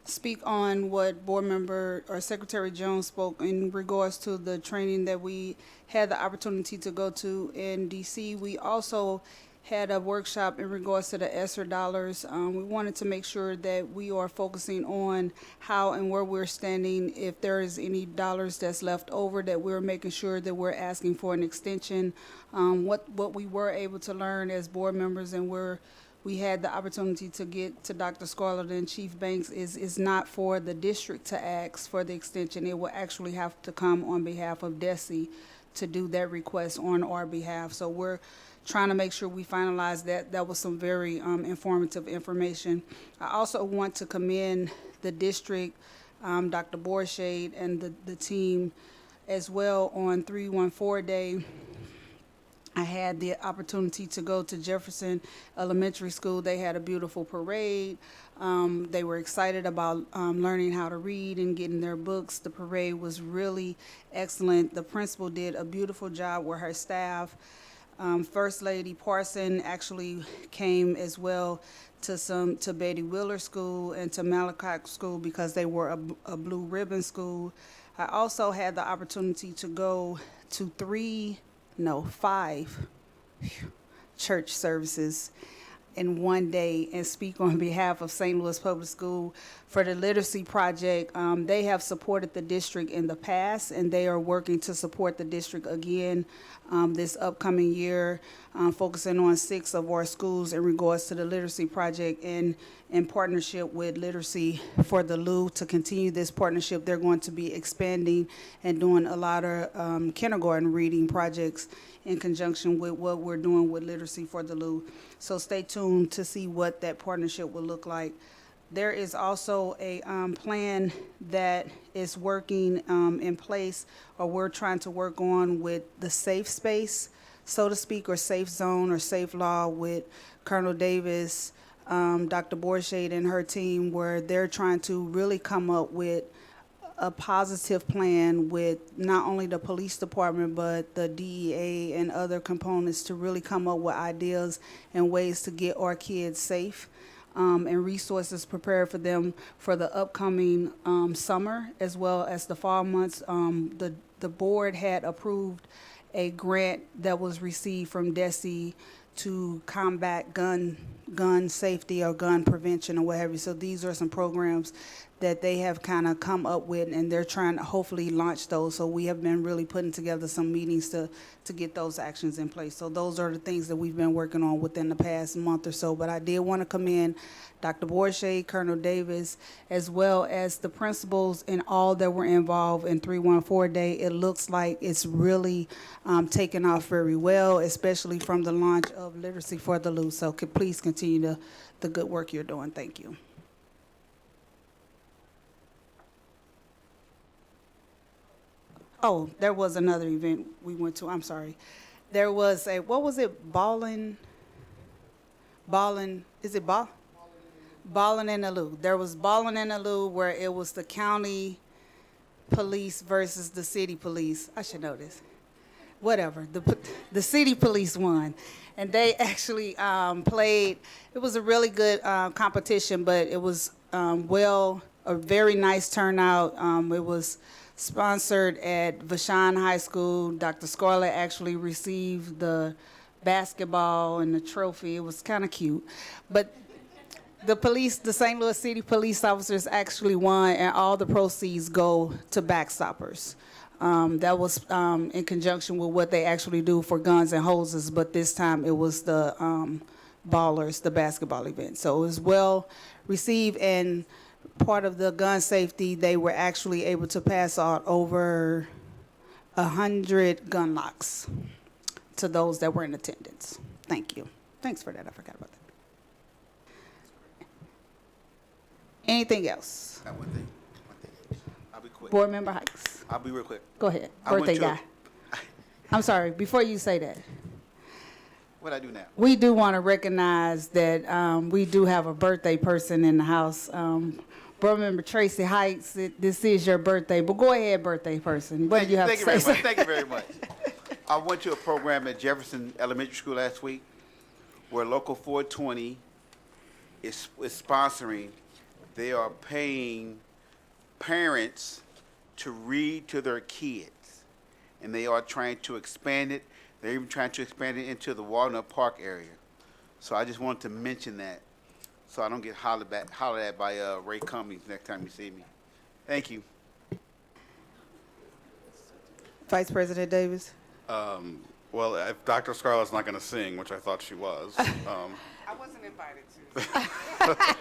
speak on what Board Member or Secretary Jones spoke in regards to the training that we had the opportunity to go to in DC. We also had a workshop in regards to the ESSER dollars. We wanted to make sure that we are focusing on how and where we're standing. If there is any dollars that's left over, that we're making sure that we're asking for an extension. What we were able to learn as board members, and we had the opportunity to get to Dr. Scarlett and Chief Banks, is not for the district to ask for the extension. It will actually have to come on behalf of DESE to do that request on our behalf. So we're trying to make sure we finalize that. That was some very informative information. I also want to commend the district, Dr. Borshade, and the team as well on 314 Day. I had the opportunity to go to Jefferson Elementary School. They had a beautiful parade. They were excited about learning how to read and getting their books. The parade was really excellent. The principal did a beautiful job with her staff. First Lady Parson actually came as well to Betty Wheeler School and to Malachi School because they were a blue ribbon school. I also had the opportunity to go to 5 church services in one day and speak on behalf of St. Louis Public School for the Literacy Project. They have supported the district in the past, and they are working to support the district again this upcoming year, focusing on 6 of our schools in regards to the Literacy Project, and in partnership with Literacy for the Lou. To continue this partnership, they're going to be expanding and doing a lot of kindergarten reading projects in conjunction with what we're doing with Literacy for the Lou. So stay tuned to see what that partnership will look like. There is also a plan that is working in place, or we're trying to work on, with the safe space, so to speak, or safe zone or safe law with Colonel Davis, Dr. Borshade and her team, where they're trying to really come up with a positive plan with not only the police department but the DEA and other components to really come up with ideas and ways to get our kids safe. and resources prepared for them for the upcoming summer as well as the fall months. The board had approved a grant that was received from DESE to combat gun safety or gun prevention or what have you. So these are some programs that they have kind of come up with, and they're trying to hopefully launch those. So we have been really putting together some meetings to get those actions in place. So those are the things that we've been working on within the past month or so. But I did want to commend Dr. Borsche, Colonel Davis, as well as the principals and all that were involved in 314 Day. It looks like it's really taken off very well, especially from the launch of Literacy for the Loose. So please continue the good work you're doing. Thank you. Oh, there was another event we went to. I'm sorry. There was a, what was it? Ballin', is it Ballin' in the Lou. There was Ballin' in the Lou where it was the county police versus the city police. I should know this. Whatever. The city police won. And they actually played. It was a really good competition, but it was a very nice turnout. It was sponsored at Vashon High School. Dr. Scarlett actually received the basketball and the trophy. It was kind of cute. But the St. Louis City police officers actually won, and all the proceeds go to Backstoppers. That was in conjunction with what they actually do for Guns and Hoses, but this time it was the Ballers, the basketball event. So it was well received, and part of the gun safety, they were actually able to pass out over 100 gun locks to those that were in attendance. Thank you. Thanks for that. I forgot about that. Anything else? Got one thing. I'll be quick. Board Member Hikes. I'll be real quick. Go ahead. I went Birthday to a- guy. I'm sorry. Before you say that, What'd I do now? we do want to recognize that we do have a birthday person in the house. Board Member Tracy Hikes, this is your birthday, but go ahead, birthday person. What do you have to say? Thank you very sir? much. Thank you very much. I went to a program at Jefferson Elementary School last week where Local 420 is sponsoring. They are paying parents to read to their kids, and they are trying to expand it. They're even trying to expand it into the Walnut Park area. So I just wanted to mention that, so I don't get hollered at by Ray Cummings next time you see me. Thank you. Vice President Davis. Well, if Dr. Scarlett's not going to sing, which I thought she was, I wasn't invited to.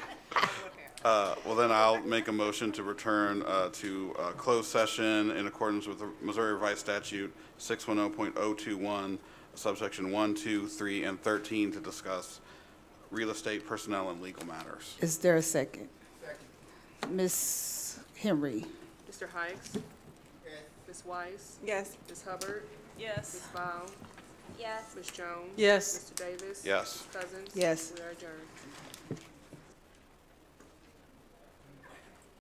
well, then I'll make a motion to return to closed session in accordance with the Missouri Revised Statute 610.021, subsection 1, 2, 3, and 13 to discuss real estate, personnel, and legal matters. Is there a second? Second. Ms. Henry. Mr. Hikes? Yes. Ms. Weiss? Yes. Ms. Hubbard? Yes. Ms. Baum? Yes. Ms. Jones? Yes. Mr. Davis? Yes. Ms. Cousins? Yes. We are adjourned.